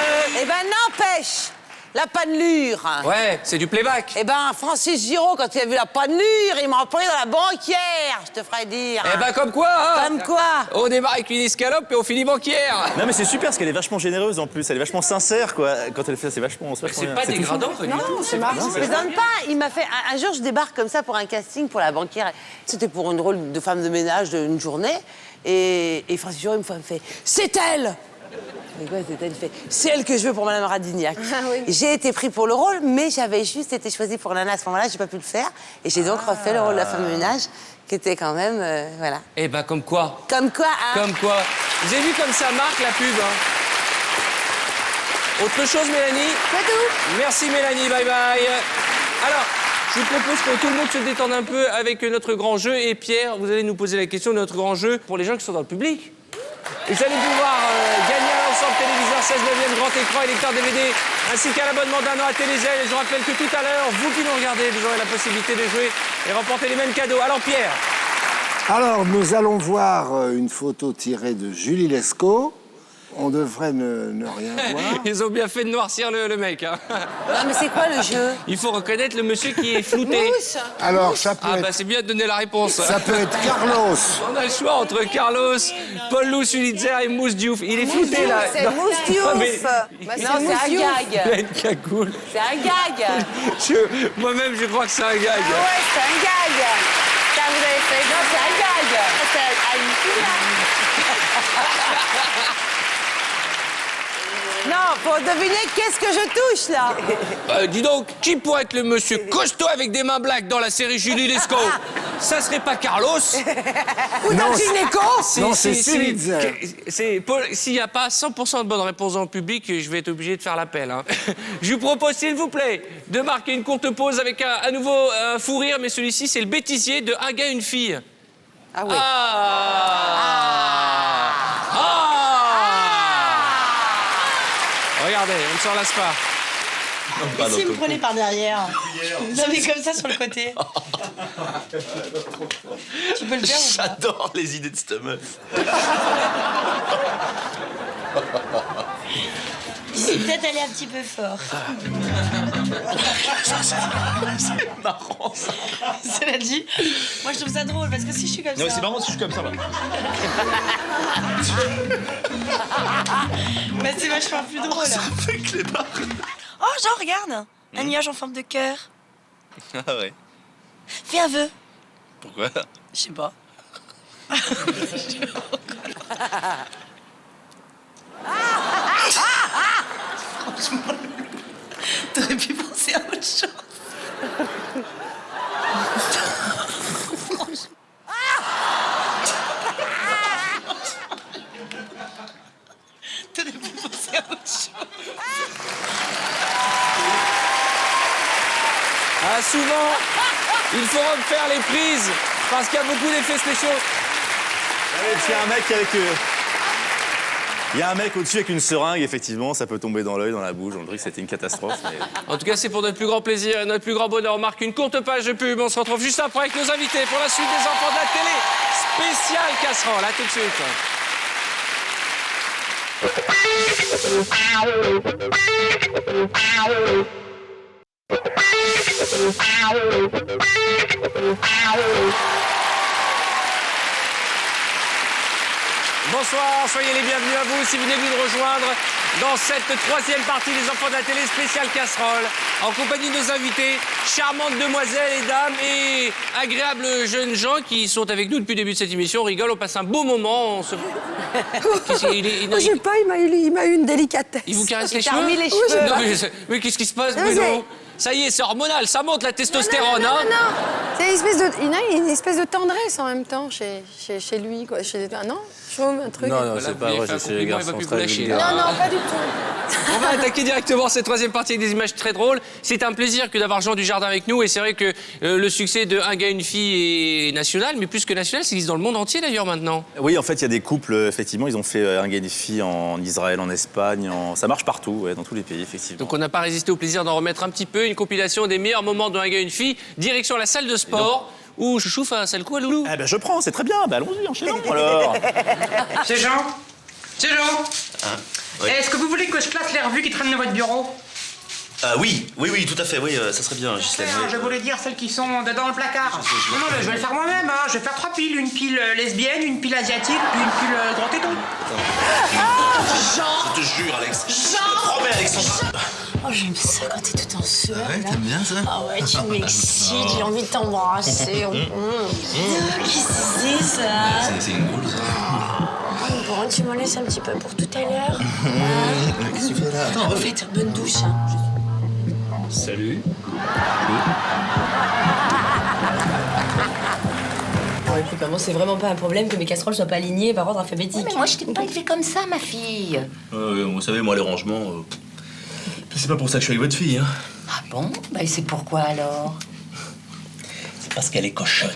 Eh ben, n'empêche, la panelure. Ouais, c'est du playback. Eh ben, Francis Giraud, quand il a vu la panelure, il m'a employé dans la banquière, je te ferai dire. Eh ben, comme quoi, hein. Comme quoi. On démarre avec une escalope et on finit banquière. Non mais c'est super parce qu'elle est vachement généreuse en plus, elle est vachement sincère quoi. Quand elle fait ça, c'est vachement C'est bien. pas dégradant, pas du tout. Non, c'est marrant. Je plaisante pas. Il m'a fait. Un jour, je débarque comme ça pour un casting pour la banquière. C'était pour une rôle de femme de ménage d'une journée. Et Francis Giraud, il me fait c'est elle! Mais quoi, c'est elle? Il fait c'est elle que je veux pour Madame Radignac. J'ai été pris pour le rôle, mais j'avais juste été choisie pour Nana à ce moment-là, j'ai pas pu le faire. Et j'ai donc refait le rôle de la femme de ménage, qui était quand même. Voilà. Eh ben, comme quoi. Comme quoi, hein? Comme quoi. Vous avez vu comme ça marque la pub, hein. Autre chose, Mélanie? C'est tout. Merci, Mélanie. Bye bye. Alors, je vous propose que tout le monde se détende un peu avec notre grand jeu. Et Pierre, vous allez nous poser la question de notre grand jeu pour les gens qui sont dans le public. Vous allez pouvoir gagner un ensemble téléviseur 16 neuvième grand écran et lecteur DVD, ainsi qu'un abonnement d'un an à Télézèle. Et je vous rappelle que tout à l'heure, vous qui nous regardez, vous aurez la possibilité de jouer et remporter les mêmes cadeaux. Alors, Pierre? Alors, nous allons voir une photo tirée de Julie Lescaut. On devrait ne rien voir. Ils ont bien fait de noircir le mec. Hein. Non, mais c'est quoi le jeu? Il faut reconnaître le monsieur qui est flouté. Mousse. Alors, ça peut Ah être... bah c'est bien de donner la réponse. Ça peut être Carlos. On a le choix entre Carlos, Paul Sulitzer et Mousse Diouf. Il est flouté là. C'est Non. Mousse Diouf. Non, mais- Non, c'est un Il a gag. une cagoule. C'est un gag. Moi-même, je crois que c'est un gag. Ah ouais, c'est un gag. Ça, vous avez fait. Non, c'est un gag. C'est un Non, pour deviner qu'est-ce que je touche là. Dis donc, qui pourrait être le monsieur costaud avec des mains black dans la série Julie Lescaut? Ça serait pas Carlos? Ou dans Gynéco? Non, c'est Sulitzer. S'il n'y a pas 100% de bonnes réponses dans le public, je vais être obligé de faire l'appel. Hein. Je vous propose, s'il vous plaît, de marquer une courte pause avec à nouveau un fou rire, mais celui-ci, c'est le bêtisier de Un gars, une fille. Ah oui. Regardez, on ne s'en lasse pas. Et si vous me prenez par derrière? Vous avez comme ça sur le côté. Tu peux le faire ou pas? J'adore les idées de cette meuf. C'est peut-être aller un petit peu fort. C'est marrant ça. Cela dit, moi je trouve ça drôle parce que si je suis comme ça. Non, c'est marrant si je suis comme ça. Là. Mais c'est vachement plus drôle. Ça fait que les barres. Oh, genre, regarde, un nuage en forme de cœur. Ah ouais. Fais un vœu. Pourquoi? Je sais pas. T'aurais pu penser à autre chose. T'aurais pu penser à autre chose. Ah, souvent, il faut refaire les prises parce qu'il y a beaucoup d'effets spéciaux. Il y a un mec avec... Il y a un mec au-dessus avec une seringue, effectivement, ça peut tomber dans l'œil, dans la bouche. On dirait que c'était une catastrophe. Mais... En tout cas, c'est pour notre plus grand plaisir et notre plus grand bonheur. On marque une courte page de pub. On se retrouve juste après avec nos invités pour la suite des enfants de la télé. Spécial casserole. À tout de suite. Bonsoir, soyez les bienvenus à vous si vous venez de nous rejoindre dans cette troisième partie des enfants de la télé spéciale casserole, en compagnie de nos invités, charmantes demoiselles et dames et agréables jeunes gens qui sont avec nous depuis le début de cette émission. On rigole, on passe un beau moment. Je sais pas, il m'a eu une délicatesse. Il vous caresse les t'a cheveux remis les cheveux. Non, mais qu'est-ce qui se passe, Bruno? Ça y est, c'est hormonal, ça monte la testostérone, hein? Non. C'est une espèce de tendresse en même temps chez lui, quoi. Non, chaume, un truc. Non, c'est pas vrai, c'est les garçons très vulgaires. Non, pas du tout. On va attaquer directement cette troisième partie avec des images très drôles. C'est un plaisir que d'avoir Jean Dujardin avec nous. Et c'est vrai que le succès de Un gars, une fille est national, mais plus que national, ça existe dans le monde entier d'ailleurs maintenant. Oui, en fait, il y a des couples, effectivement, ils ont fait Un gars, une fille en Israël, en Espagne, ça marche partout, ouais, dans tous les pays, effectivement. Donc on n'a pas résisté au plaisir d'en remettre un petit peu, une compilation des meilleurs moments de Un gars, une fille, direction la salle de sport. Où Chouchou fait un sale coup à Loulou. Eh ben je prends, c'est très bien, allons-y, enchaînons alors. C'est Jean. Est-ce que vous voulez que je classe les revues qui traînent dans votre bureau? Oui, tout à fait, oui, ça serait bien, Ghislaine. Je voulais dire celles qui sont dans le placard. Non, mais je vais le faire moi-même, hein. Je vais faire 3 piles. Une pile lesbienne, une pile asiatique, puis une pile grand téton. Je te jure, Alex. Je te promets, Alexandre. Oh, j'aime ça quand t'es tout en sueur. Ah ouais, là. t'aimes bien ça? Ah ouais, tu m'excites, j'ai envie de t'embrasser. Qu'est-ce que c'est ça? C'est une boule, ça. Bon, tu m'en laisses un petit peu pour tout à l'heure. Qu'est-ce que tu fais là? Attends, faites une bonne douche. Salut. Bon, écoute, maman, c'est vraiment pas un problème que mes casseroles soient pas alignées par ordre alphabétique. Mais moi, je t'ai pas élevée comme ça, ma fille. Vous savez, moi, les rangements... C'est pas pour ça que je suis avec votre fille, hein. Ah bon? Bah, et c'est pourquoi alors? C'est parce qu'elle est cochonne.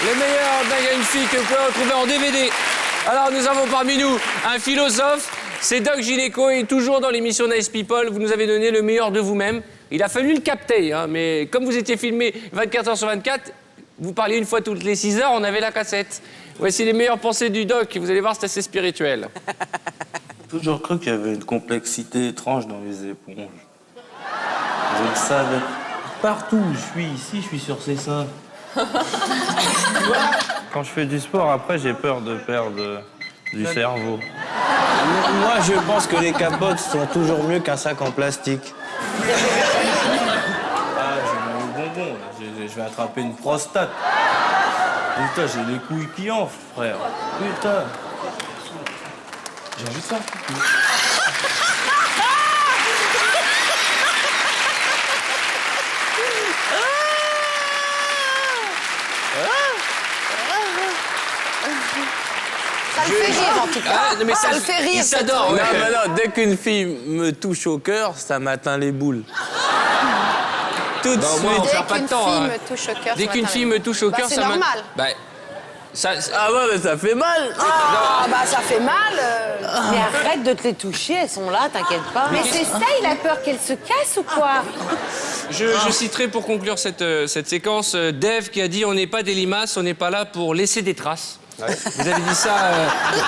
Le meilleur d'Un gars, une fille que vous pouvez retrouver en DVD. Alors nous avons parmi nous un philosophe, c'est Doc Gineco et toujours dans l'émission Nice People, vous nous avez donné le meilleur de vous-même. Il a fallu le capter, hein, mais comme vous étiez filmé 24 heures sur 24, vous parliez une fois toutes les 6 heures, on avait la cassette. Voici les meilleures pensées du Doc, vous allez voir, c'est assez spirituel. J'ai toujours cru qu'il y avait une complexité étrange dans les éponges. Je le savais. Partout où je suis, ici, je suis sur ces seins. Quand je fais du sport, après, j'ai peur de perdre du cerveau. Moi, je pense que les capotes sont toujours mieux qu'un sac en plastique. Ah, j'ai mon bonbon, là. Je vais attraper une prostate. Putain, j'ai les couilles qui enflent, frère. Putain. J'ai envie de faire pipi. Ça le fait rire, en tout cas. Ah, mais ça le fait rire. Il s'adore. Non, mais non, dès qu'une fille me touche au cœur, ça m'atteint les boules. Tout de suite. Moi, on perd pas de temps. Dès qu'une fille me touche au cœur, Dès qu'une fille me touche au cœur, c'est ça normal. Bah, Ah ouais, mais ça fait mal. Ah, bah ça fait mal. Mais arrête de te les toucher, elles sont là, t'inquiète pas. Mais c'est ça, il a peur qu'elles se cassent ou quoi? je citerai pour conclure cette séquence Dave qui a dit « On n'est pas des limaces, on n'est pas là pour laisser des traces ». Ouais. Vous avez dit ça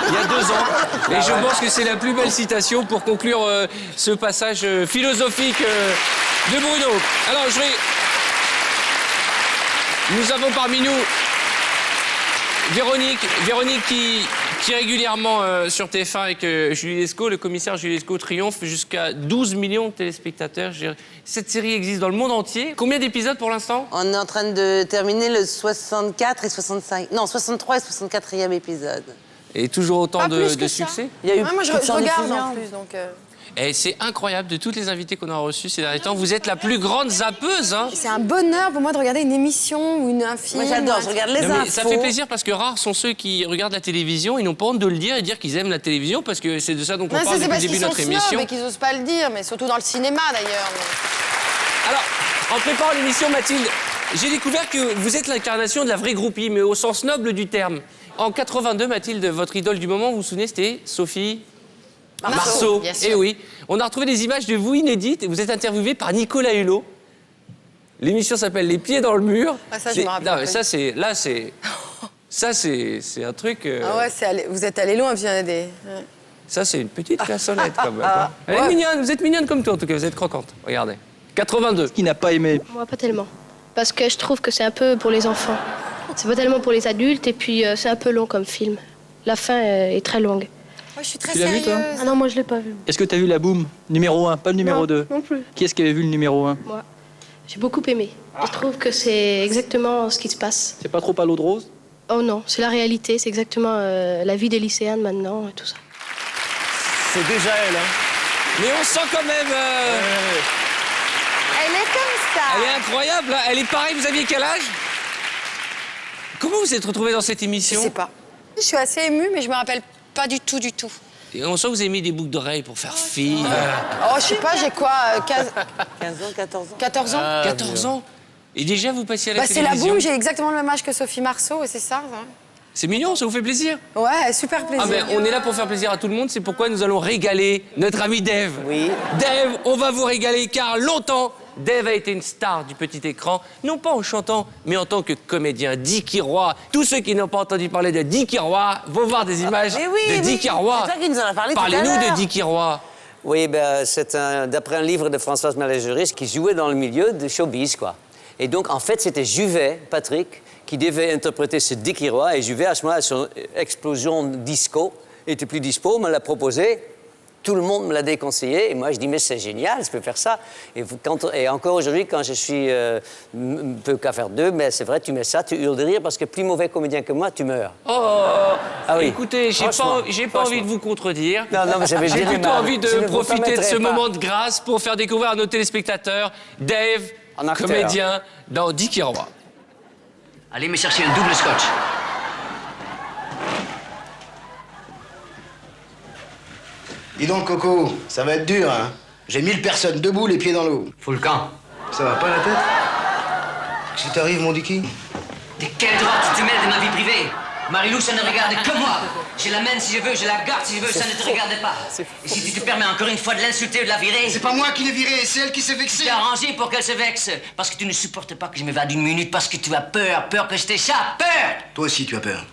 il y a 2 ans. Et je pense que c'est la plus belle citation pour conclure ce passage philosophique de Bruno. Alors, nous avons parmi nous Véronique qui régulièrement sur TF1 avec Julie Lescaut, le commissaire Julie Lescaut triomphe jusqu'à 12 millions de téléspectateurs. Cette série existe dans le monde entier. Combien d'épisodes pour l'instant? On est en train de terminer le 64 et 65... Non, 63 et 64e épisode. Et toujours autant Pas plus de que ça. succès. Il y a eu Ouais, moi, je plus de regarde diffusion. en plus, donc... Et c'est incroyable, de toutes les invités qu'on a reçues ces derniers temps, vous êtes la plus grande zappeuse. Hein. C'est un bonheur pour moi de regarder une émission ou un film. Moi, j'adore, je regarde les Non, mais infos. ça fait plaisir parce que rares sont ceux qui regardent la télévision, ils n'ont pas honte de le dire et dire qu'ils aiment la télévision parce que c'est de ça dont on Non, ça, parle c'est depuis parce le début qu'ils de sont notre snobs émission. et qu'ils osent pas le dire, mais surtout dans le cinéma d'ailleurs. Alors, en préparant l'émission, Mathilde, j'ai découvert que vous êtes l'incarnation de la vraie groupie, mais au sens noble du terme. En 82, Mathilde, votre idole du moment, vous vous souvenez, c'était Sophie Marceau. Bien sûr. Eh oui. On a retrouvé des images de vous inédites et vous êtes interviewée par Nicolas Hulot. L'émission s'appelle Les pieds dans le mur. Ah, ça, je me rappelle. Non, mais ça, c'est... Là, c'est... Ça, c'est un truc... Ah ouais, vous êtes allé loin, puis il y en a des... Ouais. Ça, c'est une petite cassonnette, quand même. Hein. Elle est mignonne, vous êtes mignonne comme toi, en tout cas, vous êtes croquante. Regardez. 82. Qui n'a pas aimé? Moi, pas tellement. Parce que je trouve que c'est un peu pour les enfants. C'est pas tellement pour les adultes, et puis c'est un peu long comme film. La fin est très longue. Moi, je suis très Tu l'as vu, toi? sérieuse. Ah non, moi, je l'ai pas vu. Est-ce que tu as vu la boum numéro 1, pas le numéro 2? Non plus. Qui est-ce qui avait vu le numéro 1? Moi, j'ai beaucoup aimé. Je trouve que c'est exactement ce qui se passe. C'est pas trop à l'eau de rose? Oh non, c'est la réalité, c'est exactement la vie des lycéens de maintenant et tout ça. C'est déjà elle, hein. Mais on sent quand même... Elle est comme ça. Elle est incroyable, hein. Elle est pareille, vous aviez quel âge? Comment vous êtes retrouvée dans cette émission? Je sais pas. Je suis assez émue, mais je me rappelle pas du tout. Et on sent que vous avez mis des boucles d'oreilles pour faire fille. Oh, je sais pas, j'ai quoi 15 ans, 14 ans. 14 ans 14 ans. Et déjà, vous passiez à la C'est la télévision. boum, j'ai exactement le même âge que Sophie Marceau, et c'est ça. Hein. C'est mignon, ça vous fait plaisir? Ouais, super plaisir. Ah ben, on est là pour faire plaisir à tout le monde, c'est pourquoi nous allons régaler notre ami Dave. Oui. Dave, on va vous régaler car longtemps, Dave a été une star du petit écran, non pas en chantant, mais en tant que comédien. Dicky Roy. Tous ceux qui n'ont pas entendu parler de Dicky Roy vont voir des images de Dicky Roy. C'est toi qui nous en as parlé tout à Parlez-nous l'heure. de Dicky Roy. Oui, ben, c'est d'après un livre de Françoise Malégeris qui jouait dans le milieu de showbiz, quoi. Et donc, en fait, c'était Juvet, Patrick, qui devait interpréter ce Dicky Roy. Et Juvet, à ce moment-là, son explosion disco, était plus dispo, me l'a proposé. Tout le monde me l'a déconseillé. Et moi, je dis, mais c'est génial, je peux faire ça. Et encore aujourd'hui, quand je suis un peu qu'à faire deux, mais c'est vrai, tu mets ça, tu hurles de rire, parce que plus mauvais comédien que moi, tu meurs. Oh, Ah oui. écoutez, j'ai pas envie de vous contredire. Non, mais j'avais J'ai dit plutôt mal. envie de Je ne vous profiter de ce permettrai pas. moment de grâce pour faire découvrir à nos téléspectateurs Dave, En acteur. comédien dans Dicky Roy. Allez me chercher un double scotch. Dis donc, Coco, ça va être dur, hein. J'ai 1000 personnes debout, les pieds dans l'eau. Faut le camp. Ça va pas la tête? Qu'est-ce qui t'arrive, mon Dicky? De quel droit tu te mêles de ma vie privée? Marilou, ça ne regarde que moi. Je l'amène si je veux, je la garde si je veux, ça ne te regarde pas. Et si tu te permets encore une fois de l'insulter ou de la virer... C'est pas moi qui l'ai virée, c'est elle qui s'est vexée. Tu t'es arrangé pour qu'elle se vexe. Parce que tu ne supportes pas que je m'évade une minute, parce que tu as peur, peur que je t'échappe, peur! Toi aussi, tu as peur.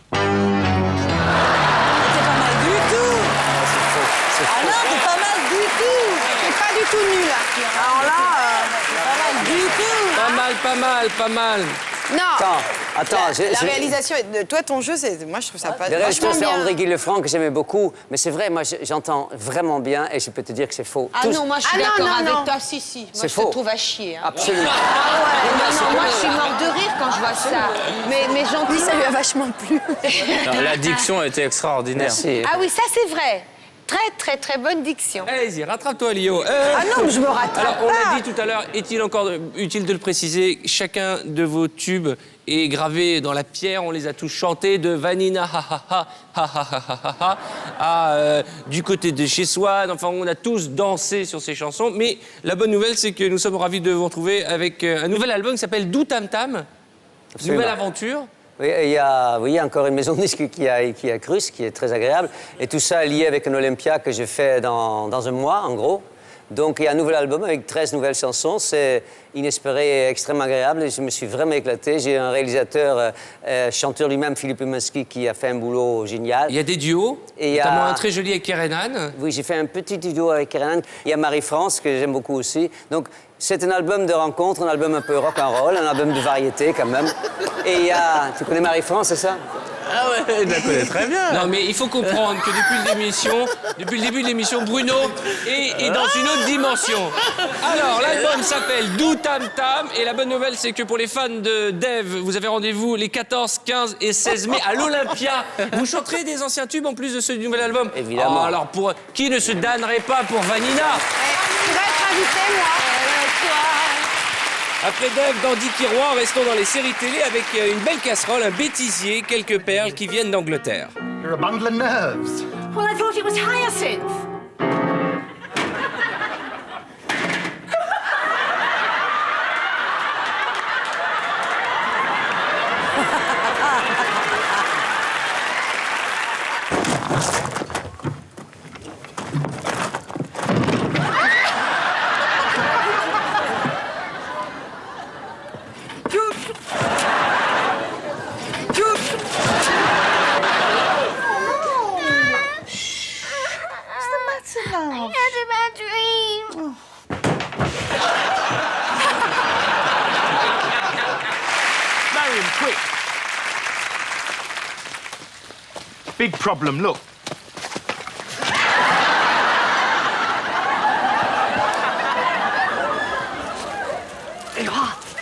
Ah non, c'est pas mal du tout. C'est pas du tout nul. Alors là, c'est pas mal du tout. Pas mal. non. Attends, La réalisation, toi, ton jeu, moi, je trouve ça pas Le réalisateur, vachement c'est bien. André Guy Lefranc, que j'aimais beaucoup. Mais c'est vrai, moi, j'entends vraiment bien et je peux te dire que c'est faux. Ah non, moi je suis d'accord non, avec non. toi, si. Moi C'est je faux. te trouve à chier. Hein. Absolument. Ah ouais, non, moi je suis mort de rire quand je vois ça. Mais gentil. Oui, ça lui a vachement plu. L'addiction était extraordinaire. Merci. Ah oui, ça c'est vrai. Très bonne diction. Allez-y, rattrape-toi, Lio. Ah non, mais je me rattrape Alors, on pas. l'a dit tout à l'heure, est-il encore utile de le préciser, chacun de vos tubes est gravé dans la pierre, on les a tous chantés, de Vanina, ha ha ha, ha ha ha ha ha, à du côté de chez Swan, enfin, on a tous dansé sur ces chansons. Mais la bonne nouvelle, c'est que nous sommes ravis de vous retrouver avec un nouvel album qui s'appelle Dou Tam Tam, Absolument. nouvelle aventure. Oui, il y a encore une maison de disques qui a cru, ce qui est très agréable. Et tout ça lié avec un Olympia que j'ai fait dans un mois, en gros. Donc, il y a un nouvel album avec 13 nouvelles chansons. C'est inespéré et extrêmement agréable. Et je me suis vraiment éclaté. J'ai un réalisateur, chanteur lui-même, Philippe Umansky, qui a fait un boulot génial. Il y a des duos, Et il y a- notamment un très joli avec Kerenan. Oui, j'ai fait un petit duo avec Kerenan. Il y a Marie-France, que j'aime beaucoup aussi. Donc, C'est un album de rencontre, un album un peu rock'n'roll, un album de variété quand même. Et il y a... Tu connais Marie-France, c'est ça? Ah ouais, je la connais très bien. Non, mais il faut comprendre que depuis le début de l'émission, Bruno est dans une autre dimension. Alors, l'album s'appelle Dou Tam Tam, et la bonne nouvelle, c'est que pour les fans de Dave, vous avez rendez-vous les 14, 15 et 16 mai à l'Olympia. Vous chanterez des anciens tubes en plus de ce nouvel album? Évidemment. Oh, alors, pour qui ne se damnerait pas pour Vanina? Tu vas être invité, moi. Après Dave, Dandy Kiroir, restons dans les séries télé avec une belle casserole, un bêtisier, quelques perles qui viennent d'Angleterre. You're a bundle of nerves. Well, I thought it was Hyacinth. I had a bad dream. Marion, quick. Big problem, look.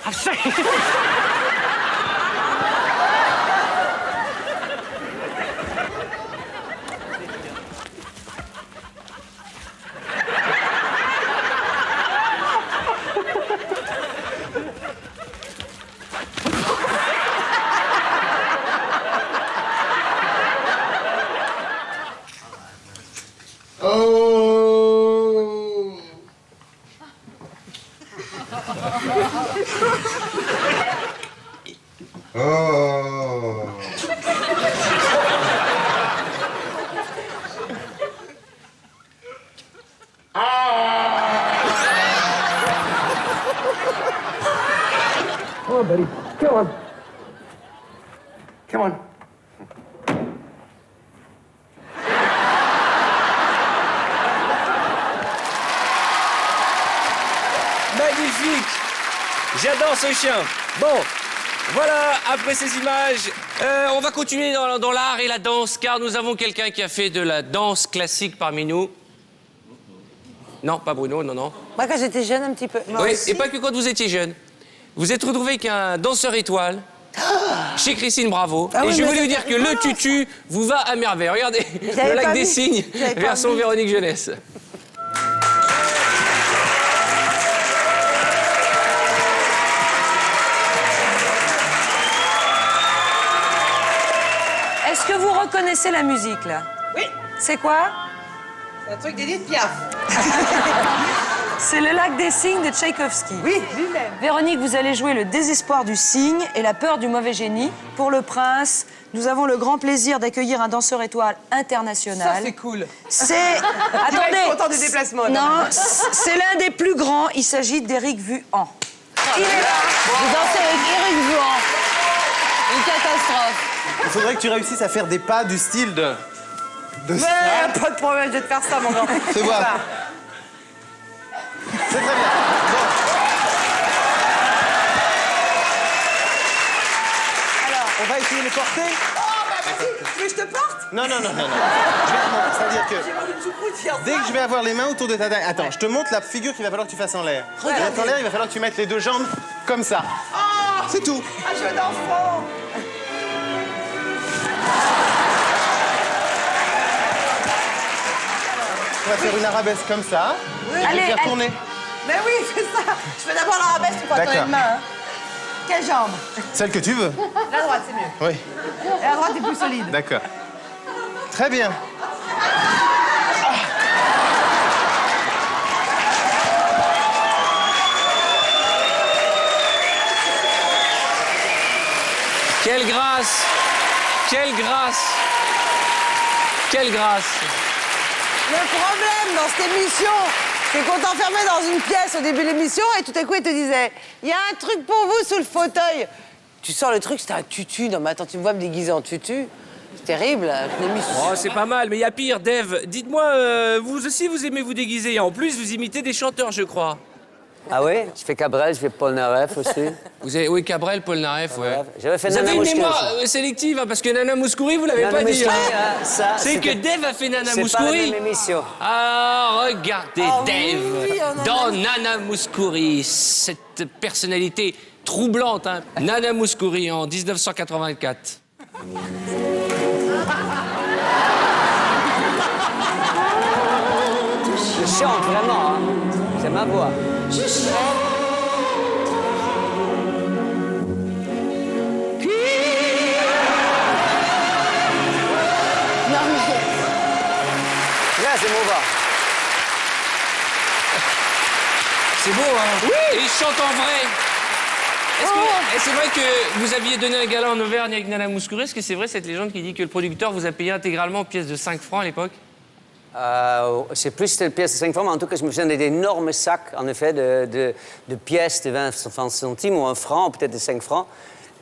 I've seen. Come on, buddy. Come on. Come on. Magnifique! J'adore ce chien. Bon, voilà, après ces images, on va continuer dans l'art et la danse, car nous avons quelqu'un qui a fait de la danse classique parmi nous. Non, pas Bruno, non, non. Moi, quand j'étais jeune, un petit peu. Oui, et pas que quand vous étiez jeune. Vous êtes retrouvé avec un danseur étoile chez Christine Bravo. Ah et oui, je mais voulais vous dire c'était que le rigolo. tutu vous va à merveille. Regardez, J'avais le lac pas des vu. Cygnes, J'avais pas version vu. Véronique Jeunesse. Est-ce que vous reconnaissez la musique, là? Oui. C'est quoi? C'est un truc d'Edith Piaf. C'est le lac des cygnes de Tchaïkovski. Oui, lui-même. Véronique, vous allez jouer le désespoir du cygne et la peur du mauvais génie. Pour le prince, nous avons le grand plaisir d'accueillir un danseur étoile international. Ça, c'est cool. C'est... Tu vas Attendez. être content du déplacement. Non, c'est l'un des plus grands. Il s'agit d'Éric Vuhan. Il est là. Vous dansez avec Éric Vuhan. Une catastrophe. Il faudrait que tu réussisses à faire des pas du style de... Mais pas de problème, je vais te faire ça, mon grand. Fais voir. C'est très bien. Bon. Alors. On va essayer de les porter. Oh, bah vas-y, tu veux que je te porte? Non. Je vais te montrer. C'est-à-dire que dès que je vais avoir les mains autour de ta taille... Attends, je te montre la figure qu'il va falloir que tu fasses en l'air. Pour être en l'air, il va falloir que tu mettes les deux jambes comme ça. Oh, c'est tout. Un jeu d'enfant. On va faire une arabesque comme ça. Oui. Et je vais faire Allez. tourner. Mais oui, c'est ça. Je fais d'abord l'arabesque, tu peux attendre D'accord. les mains. Hein. Quelle jambe? Celle que tu veux. La droite, c'est mieux. Oui. Et la droite est plus solide. D'accord. Très bien. Quelle grâce! Quelle grâce! Quelle grâce! Le problème dans cette émission, c'est qu'on t'enfermait dans une pièce au début de l'émission et tout à coup, il te disait « Il y a un truc pour vous sous le fauteuil ». Tu sors le truc, c'était un tutu. Non mais attends, tu me vois me déguiser en tutu? C'est terrible, une émission. Oh, c'est pas mal, mais il y a pire, Dave. Dites-moi, vous aussi, vous aimez vous déguiser. Et en plus, vous imitez des chanteurs, je crois. Ah oui? Je fais Cabrel, je fais Polnareff aussi. Vous avez, oui, Cabrel, Polnareff, ouais. J'avais fait Vous Nana avez une Mouskouri mémoire aussi. sélective, hein, parce que Nana Mouskouri, vous l'avez Nana pas dit. Mouskouri, Hein. ça, C'est que c'était- Dave a fait Nana C'est pas Mouskouri. la même émission. Ah, regardez Ah Dave oui, on en a dans vu. Nana Mouskouri, cette personnalité troublante. Hein. Nana Mouskouri en 1984. Je chante vraiment, hein. C'est ma voix. Non, mais. Là, c'est mon voix. C'est beau, hein? Oui! Et il chante en vrai. Est-ce que et c'est vrai que vous aviez donné un gala en Auvergne avec Nana Mouskouri? Est-ce que c'est vrai cette légende qui dit que le producteur vous a payé intégralement en pièces de 5 francs à l'époque? C'est plus de pièces de 5 francs, mais en tout cas, je me souviens d'énormes sacs, en effet, de pièces de 20 centimes ou 1 franc, peut-être de 5 francs.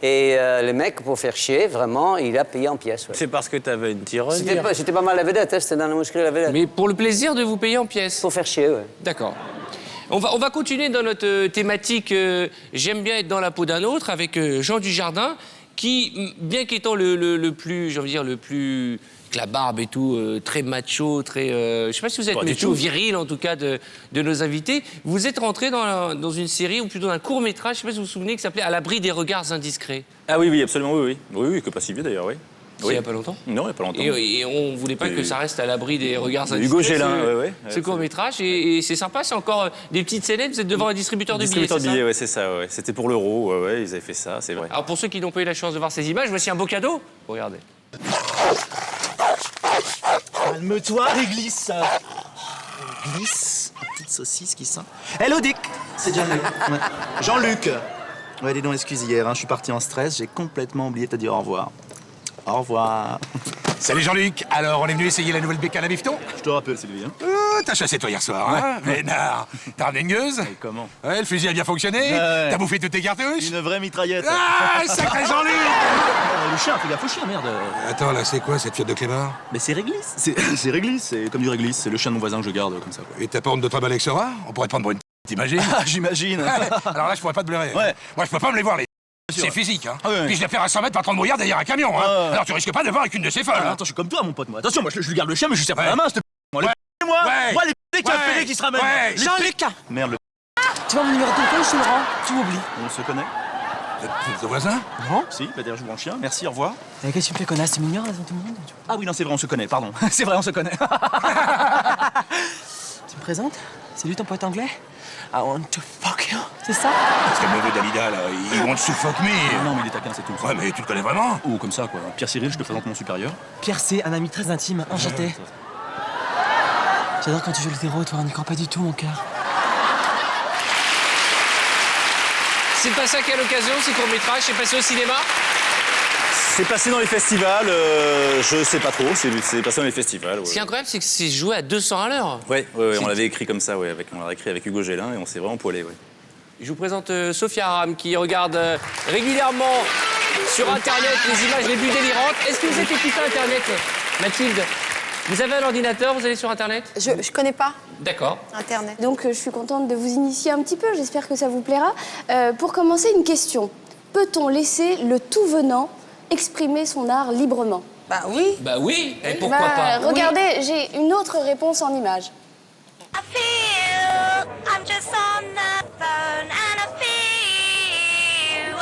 Et le mec, pour faire chier, vraiment, il a payé en pièces. Ouais. C'est parce que t'avais une tireuse. J'étais pas mal la vedette, hein, c'était Nana Mouskouri la vedette. Mais pour le plaisir de vous payer en pièces? Pour faire chier, ouais. D'accord. On va continuer dans notre thématique J'aime bien être dans la peau d'un autre avec Jean Dujardin qui, bien qu'étant le plus, j'ai envie de dire, le plus... avec la barbe et tout, très macho, très... je sais pas si vous êtes macho, viril en tout cas de nos invités. Vous êtes rentré dans une série, ou plutôt dans un court-métrage, je sais pas si vous vous souvenez, qui s'appelait À l'abri des regards indiscrets. Ah oui, oui, absolument, oui, oui. Oui, oui, que pas si vieux d'ailleurs, oui. Il n'y a pas longtemps? Non, il n'y a pas longtemps. Et on voulait pas que ça reste à l'abri des regards indiscrets. Hugo Gélin, oui. Ce court-métrage, et c'est sympa, c'est encore des petites scénettes, vous êtes devant un distributeur de billets, Distributeur de c'est ça? billets, ouais, c'est ça, ouais. C'était pour l'euro, ouais, ils avaient fait ça, c'est vrai. Alors pour ceux qui n'ont pas eu la chance de voir ces images, voici un beau cadeau. Regardez. Calme-toi, réglisse. Glisse, petite saucisse qui sent. Hello Dick, c'est Jean-Luc. Ouais. Jean-Luc. Ouais, dis donc, excuse hier, hein, je suis parti en stress, j'ai complètement oublié de te dire au revoir. Au revoir. Salut Jean-Luc, alors on est venu essayer la nouvelle bécane à bifton? Je te rappelle, Sylvie. Hein. T'as chassé toi hier soir, hein? Ménard, t'as ramené une gueuse? Et comment? Ouais, le fusil a bien fonctionné? Ouais. T'as bouffé toutes tes cartouches? Une vraie mitraillette. Ah, sacré Jean-Luc! Le chien, fais gaffe au chien, merde. Attends, là, c'est quoi cette fiotte de clébard? Mais c'est réglisse. C'est réglisse, c'est comme du réglisse, c'est le chien de mon voisin que je garde comme ça. Quoi. Et t'as pas honte de travailler avec Sora? On pourrait te prendre pour une t'imagines? Ah, j'imagine. Ouais. Alors là, je pourrais pas te blairer. Ouais. Moi, je peux pas me les voir, les... C'est physique, hein. Ah, ouais. Puis je les faire à 100 mètres par 30 brouillard derrière un camion, hein. Alors tu risques pas de voir avec une de ces folles. Ah, attends, je suis comme toi, mon pote, moi. Attention, moi, je lui garde le chien, mais je lui serre pas la main, s'il te plaît. Moi, les p***, qui se ramènent. Ouais. Jean-Luc. Merde, le... Tu vois mon numéro de téléphone, je te le rends. Tu m'oublies. On se connaît. Vous ton voisin? Non. Si, bah d'ailleurs, je vous rends chien. Merci, au revoir. Qu'est-ce que tu me fais, connasse? C'est mignon, là, devant tout le monde. Ah oui, non, c'est vrai, on se connaît, pardon. C'est vrai, on se connaît. Tu me présentes? C'est lui ton pote anglais? I want to fuck you. C'est ça? Parce que le neveu d'Alida, là, il want to fuck me. Non, mais il est taquin, c'est tout. Ouais, mais tu le connais vraiment? Ou comme ça, quoi. Pierre Cyril, je te présente mon supérieur. Pierre, c'est un ami très intime, enchanté. J'adore quand tu joues le héros, toi, on n'y croit pas du tout, mon cœur. C'est passé à quelle occasion, ces courts-métrages? C'est passé au cinéma? C'est passé dans les festivals, je sais pas trop, c'est passé dans les festivals. Ouais. Ce qui est incroyable, c'est que c'est joué à 200 à l'heure. Ouais, on l'avait écrit comme ça, ouais, on l'a écrit avec Hugo Gélin et on s'est vraiment poilé, ouais. Je vous présente Sophia Aram qui regarde régulièrement sur Internet les images les plus délirantes. Est-ce que vous êtes équipée Internet, Mathilde? Vous avez un ordinateur, vous allez sur Internet? Je connais pas D'accord. Internet. Donc je suis contente de vous initier un petit peu, j'espère que ça vous plaira. Pour commencer, une question. Peut-on laisser le tout venant exprimer son art librement? Bah oui. Bah oui, et pourquoi pas? Regardez, j'ai une autre réponse en image. I'm just on the phone and I feel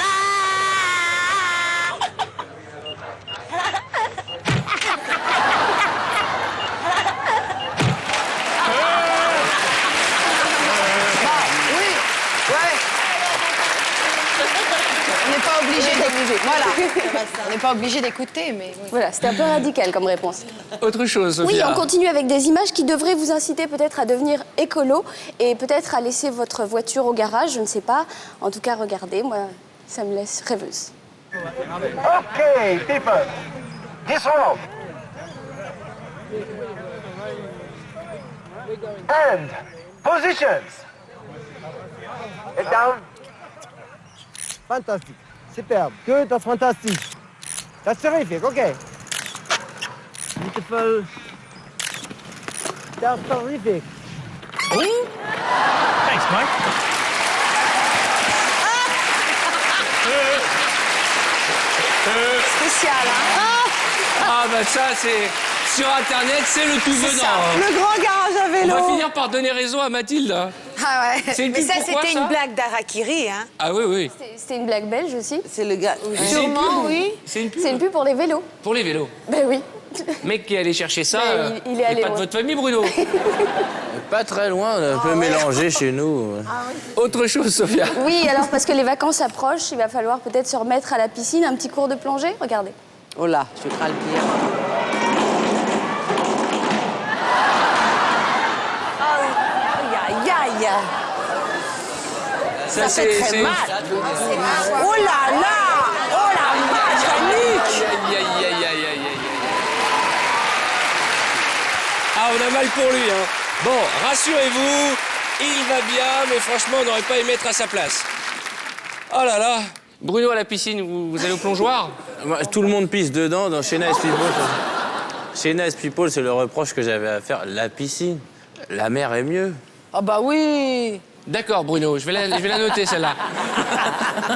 Oui, ouais. On n'est pas obligé d'écouter. Voilà. On n'est pas obligé d'écouter, mais... Oui. Voilà, c'était un peu radical comme réponse. Autre chose, Sophia. Oui, on continue avec des images qui devraient vous inciter peut-être à devenir écolo et peut-être à laisser votre voiture au garage, je ne sais pas. En tout cas, regardez, moi, ça me laisse rêveuse. Okay, people, this road. And positions. Head down. Fantastic. Superb. Good, that's fantastic. That's terrific, okay. Beautiful. That's terrific. Thanks, Mike. spécial. Hein. Ah bah ça, c'est... Sur Internet, c'est le tout venant. Hein. Le grand garage à vélo. On va finir par donner raison à Mathilde. Hein. Ah ouais. C'est une Mais pub ça, pourquoi, c'était ça une blague d'Harakiri. Hein. Ah oui, oui. C'était une blague belge aussi. C'est le gars. Sûrement, oui. C'est une pub. C'est une pub pour les vélos. Pour les vélos. Ben oui. Mec qui est allé chercher ça, Ben, il est allé pas de loin. votre famille, Bruno. Pas très loin, on est un peu mélangé chez nous. Autre chose, Sophia. Oui, alors parce que les vacances approchent, il va falloir peut-être se remettre à la piscine, un petit cours de plongée. Regardez. Oh là, je vais pas le dire. Aïe, aïe, aïe. Ça fait très mal. Oh là là. Oh la vache, la nuque. Aïe, aïe, aïe, aïe, aïe, aïe. Ah, on a mal pour lui, hein. Bon, rassurez-vous, il va bien, mais franchement, on n'aurait pas aimé être à sa place. Oh là là. Bruno, à la piscine, vous allez au plongeoir? Tout le monde pisse dedans, dans chez Nice People. Chez Nice People, c'est le reproche que j'avais à faire. La piscine, la mer est mieux. Ah bah oui. D'accord, Bruno, je vais la noter, celle-là.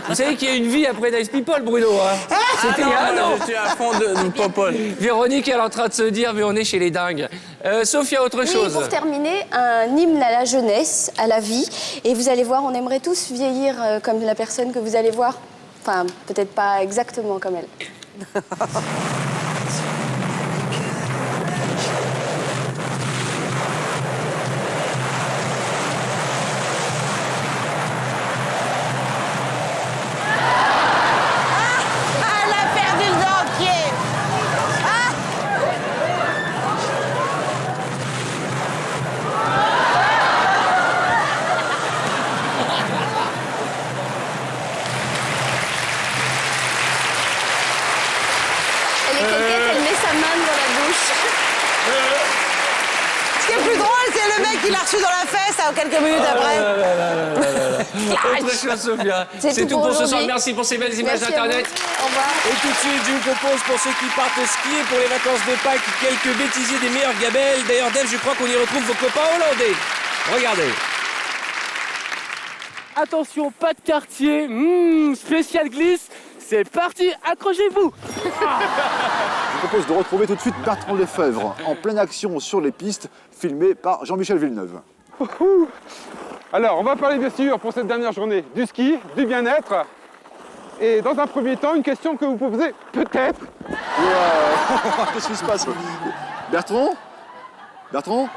Vous savez qu'il y a une vie après Nice People, Bruno, hein? C'était il y a un an. Je suis à fond de Popol. Véronique, elle est en train de se dire, mais on est chez les dingues. Sophia, autre chose. Oui, pour terminer, un hymne à la jeunesse, à la vie. Et vous allez voir, on aimerait tous vieillir comme la personne que vous allez voir. Enfin, peut-être pas exactement comme elle. Elle a perdu le dentier. Ah. Elle est coquette, elle met sa main dans la bouche. Ce qui est plus drôle, c'est le mec qui l'a reçu dans la fesse hein, quelques minutes après. Autre chose, Sophia. C'est tout pour ce soir. Merci pour ces belles images d'Internet. Au revoir. Et tout de suite, je vous propose, pour ceux qui partent skier pour les vacances de Pâques, quelques bêtisiers des meilleurs gabelles. D'ailleurs, Dave, je crois qu'on y retrouve vos copains hollandais. Regardez. Attention, pas de quartier, spécial glisse, c'est parti, accrochez-vous. Je vous propose de retrouver tout de suite Bertrand Lefebvre, en pleine action sur les pistes, filmé par Jean-Michel Villeneuve. Alors, on va parler bien sûr pour cette dernière journée du ski, du bien-être. Et dans un premier temps, une question que vous posez peut-être. Qu'est-ce qui se passe? Bertrand? Bertrand?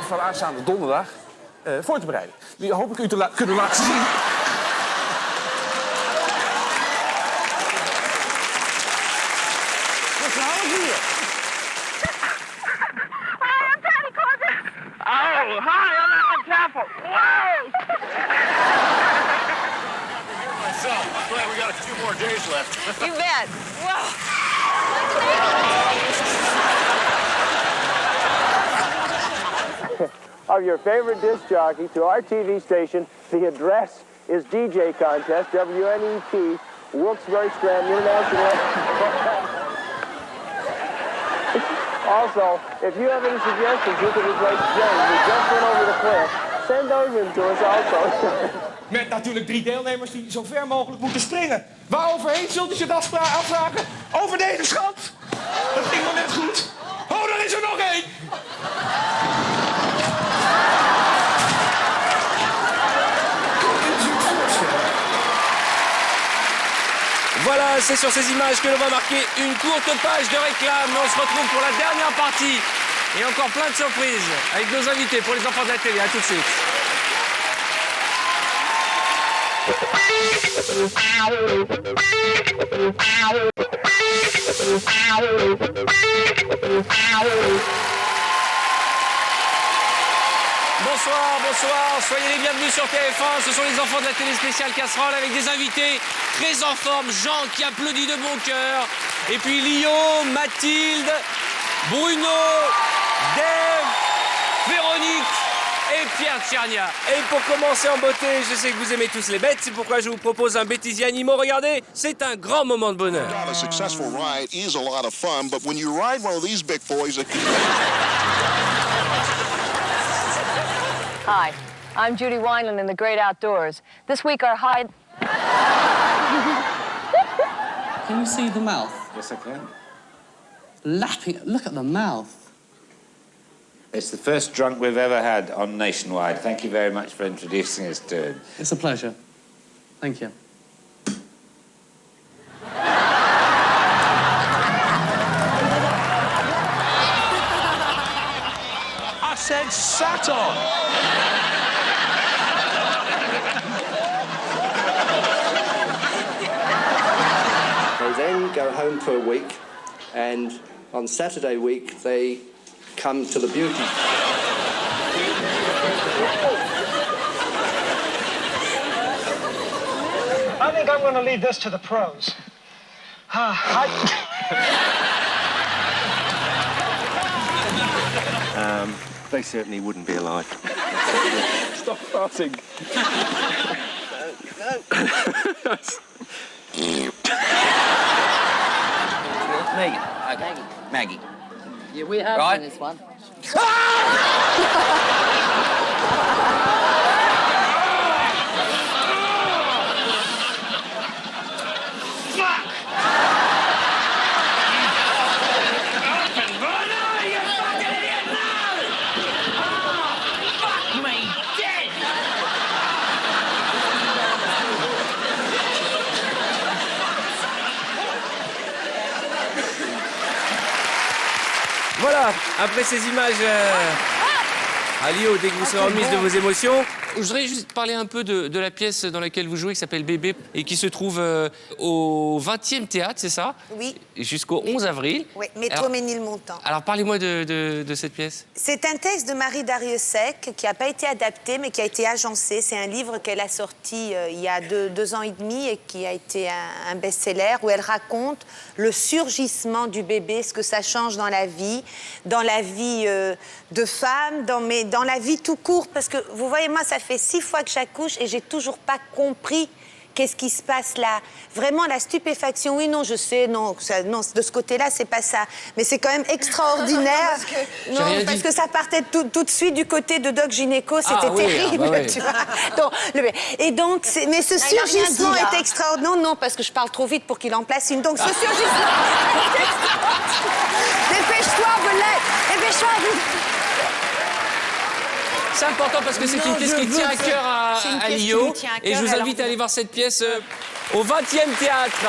Van aanstaande donderdag voor te bereiden. Die hoop ik u te kunnen laten zien. Wat is nou hier? Oh, hi, I'm careful. Whoa! Myself, I'm glad we got a few more days left. You bet. Of your favorite disc jockey to our TV station. The address is DJ Contest, WNEP, Wilkes-Barre Strand International. Also, if you have any suggestions who could replace James, who just went over the cliff, send those in to us also. Met natuurlijk 3 deelnemers die zo ver mogelijk moeten springen. Waaroverheen zult u zich afvragen? Over deze schat? Dat ging wel net goed. Oh, er is er nog één! Voilà, c'est sur ces images que l'on va marquer une courte page de réclame. On se retrouve pour la dernière partie. Et encore plein de surprises avec nos invités pour les enfants de la télé. À tout de suite. bonsoir, bonsoir. Soyez les bienvenus sur TF1. Ce sont les enfants de la télé spéciale Casserole avec des invités très en forme. Jean qui applaudit de bon cœur. Et puis Lio, Mathilde, Bruno, Dave, Véronique et Pierre Tchernia. Et pour commencer en beauté, je sais que vous aimez tous les bêtes. C'est pourquoi je vous propose un bêtisier animaux. Regardez, c'est un grand moment de bonheur. A successful ride is a lot of fun, but when you ride one of these big boys... Hi, I'm Judy Wineland in The Great Outdoors. This week our hide... Can you see the mouth? Yes, I can. Lapping, look at the mouth. It's the first drunk we've ever had on Nationwide. Thank you very much for introducing us to him. It's a pleasure. Thank you. I said sat on. They then go home for a week, and on Saturday week they come to the beauty. I think I'm going to leave this to the pros. They certainly wouldn't be alike. Stop farting. Megan. Okay. Maggie. Yeah, we have Right. this one. Voilà, après ces images à Lio, dès que vous serez remise de vos émotions, je voudrais juste parler un peu de la pièce dans laquelle vous jouez, qui s'appelle Bébé, et qui se trouve au 20e théâtre, c'est ça? Oui. Jusqu'au 11 avril. Oui, métro Ménilmontant. Alors parlez-moi de cette pièce. C'est un texte de Marie Dariussec qui n'a pas été adapté, mais qui a été agencé. C'est un livre qu'elle a sorti il y a deux ans et demi et qui a été un best-seller, où elle raconte le surgissement du bébé, ce que ça change dans la vie de femme, dans la vie tout court. Parce que, vous voyez, moi, ça fait 6 fois que j'accouche et j'ai toujours pas compris qu'est-ce qui se passe là. Vraiment, la stupéfaction, oui, non, je sais, non, de ce côté-là, c'est pas ça. Mais c'est quand même extraordinaire. Parce que ça partait tout de suite du côté de Doc Gynéco, c'était terrible, tu vois. Donc, et donc, mais ce surgissement est extraordinaire. Non, parce que je parle trop vite pour qu'il en place une. Donc, ce surgissement est extraordinaire. Dépêche-toi, Belette, dépêche-toi. C'est important parce que c'est une pièce qui tient à cœur à Lio. Et je vous invite à aller voir cette pièce au 20e théâtre.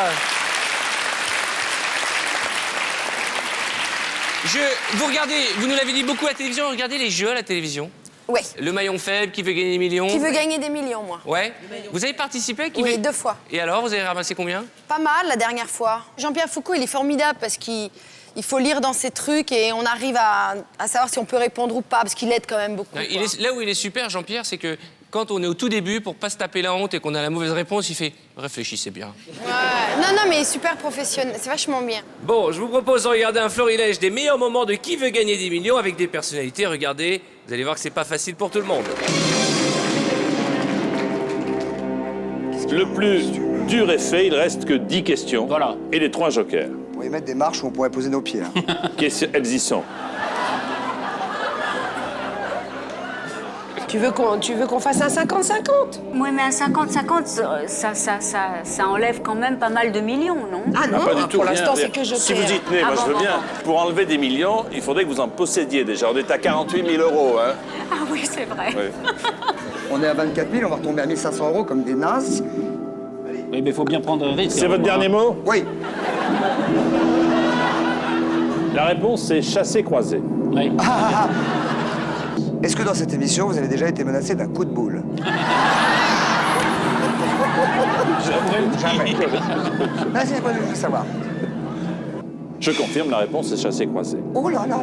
Vous regardez, vous nous l'avez dit beaucoup à la télévision, regardez les jeux à la télévision. Oui. Le maillon faible, qui veut gagner des millions. Qui veut gagner des millions, moi. Ouais. Vous avez participé? Oui, 2 fois. Et alors, vous avez ramassé combien? Pas mal, la dernière fois. Jean-Pierre Foucault, il est formidable parce qu'il faut lire dans ses trucs et on arrive à savoir si on peut répondre ou pas, parce qu'il aide quand même beaucoup. Là où il est super, Jean-Pierre, c'est que quand on est au tout début, pour pas se taper la honte et qu'on a la mauvaise réponse, il fait « réfléchissez bien ». Ouais. Non, mais super professionnel, c'est vachement bien. Bon, je vous propose de regarder un florilège des meilleurs moments de Qui veut gagner des millions avec des personnalités. Regardez, vous allez voir que c'est pas facile pour tout le monde. Le plus dur est fait, il reste que 10 questions. Voilà. Et les 3 jokers. On pourrait mettre des marches où on pourrait poser nos pieds. Elles y sont. Tu veux qu'on fasse un 50-50? Oui, mais un 50-50, ça enlève quand même pas mal de millions, non? Ah non, pas du tout, pour l'instant, rien. c'est que je Si vous y tenez, moi je veux bien. Pour enlever des millions, il faudrait que vous en possédiez déjà. On est à 48 000 €, hein. Ah oui, c'est vrai. Oui. On est à 24 000, on va retomber à 1 500 € comme des nazes. Oui, mais il faut bien prendre un risque. C'est votre dernier mot? Oui. La réponse, c'est chassé-croisé. Oui. Est-ce que dans cette émission, vous avez déjà été menacé d'un coup de boule? Jamais. Ah, c'est quoi, je veux savoir. Je confirme, la réponse, c'est chassé-croisé. Oh là là là.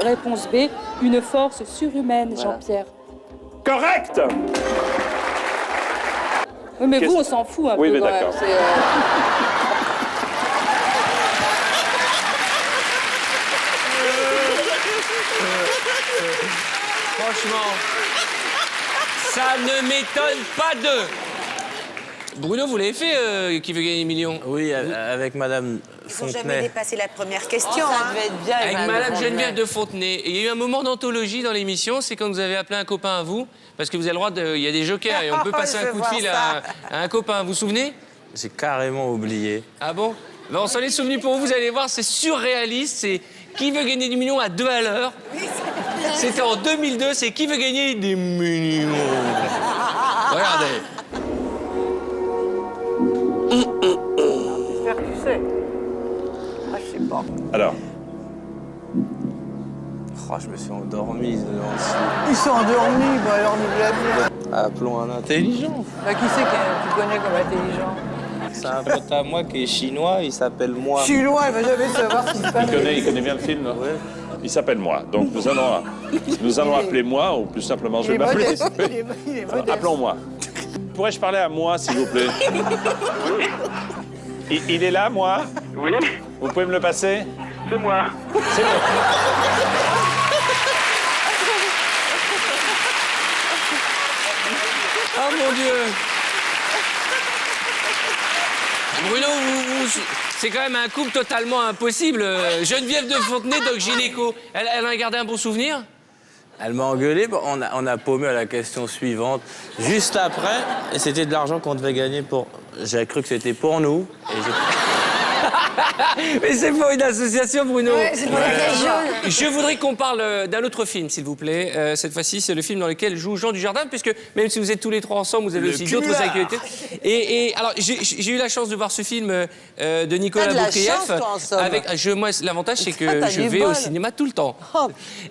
réponse B, une force surhumaine, Jean-Pierre. Correct. Oui, mais vous, on s'en fout un peu. Oui, mais quand même. d'accord. Franchement, ça ne m'étonne pas d'eux. Bruno, vous l'avez fait, Qui veut gagner des millions? Oui, avec Madame Ils n'ont jamais Fontenay. dépassé la première question. Ça hein. devait être bien Avec Madame Geneviève de Fontenay. Et il y a eu un moment d'anthologie dans l'émission, c'est quand vous avez appelé un copain à vous, parce que vous avez le droit de... Il y a des jokers et on peut passer Je un veux coup de fil voir à un copain. Vous vous souvenez? J'ai carrément oublié. Ah bon? Ben, on s'en est souvenu pour vous, vous allez voir, c'est surréaliste, c'est Qui veut gagner des millions à 2 à l'heure. C'était en 2002, c'est Qui veut gagner des millions. Regardez. J'espère que tu sais. Ah, je sais pas. Alors. Oh, je me suis endormi. Ils sont endormis, bah alors nous l'a bien. Appelons un intelligent. Bah, qui c'est que tu connais comme intelligent? C'est un pote à moi qui est chinois, il s'appelle Moi. Chinois, il va jamais savoir ce qui se passe. Il connaît bien le film, là. Il s'appelle Moi. Donc nous allons appeler Moi, ou plus simplement, je vais m'appeler. Il est modeste. Appelons Moi. Pourrais-je parler à Moi, s'il vous plaît? Il est là, Moi? Oui. Vous pouvez me le passer? C'est moi. C'est moi. Oh mon Dieu. Bruno, c'est quand même un couple totalement impossible. Geneviève de Fontenay, Doc Gynéco, elle en a gardé un bon souvenir? Elle m'a engueulé, on a paumé à la question suivante. Juste après, et c'était de l'argent qu'on devait gagner pour... J'ai cru que c'était pour nous, et Mais c'est pour une association, Bruno. Ouais, c'est pour la région. Je voudrais qu'on parle d'un autre film, s'il vous plaît. Cette fois-ci, c'est le film dans lequel joue Jean Dujardin, puisque même si vous êtes tous les trois ensemble, vous avez aussi d'autres activités. Et alors, j'ai eu la chance de voir ce film de Nicolas Boukrieff. Moi, l'avantage, c'est que je vais au cinéma tout le temps.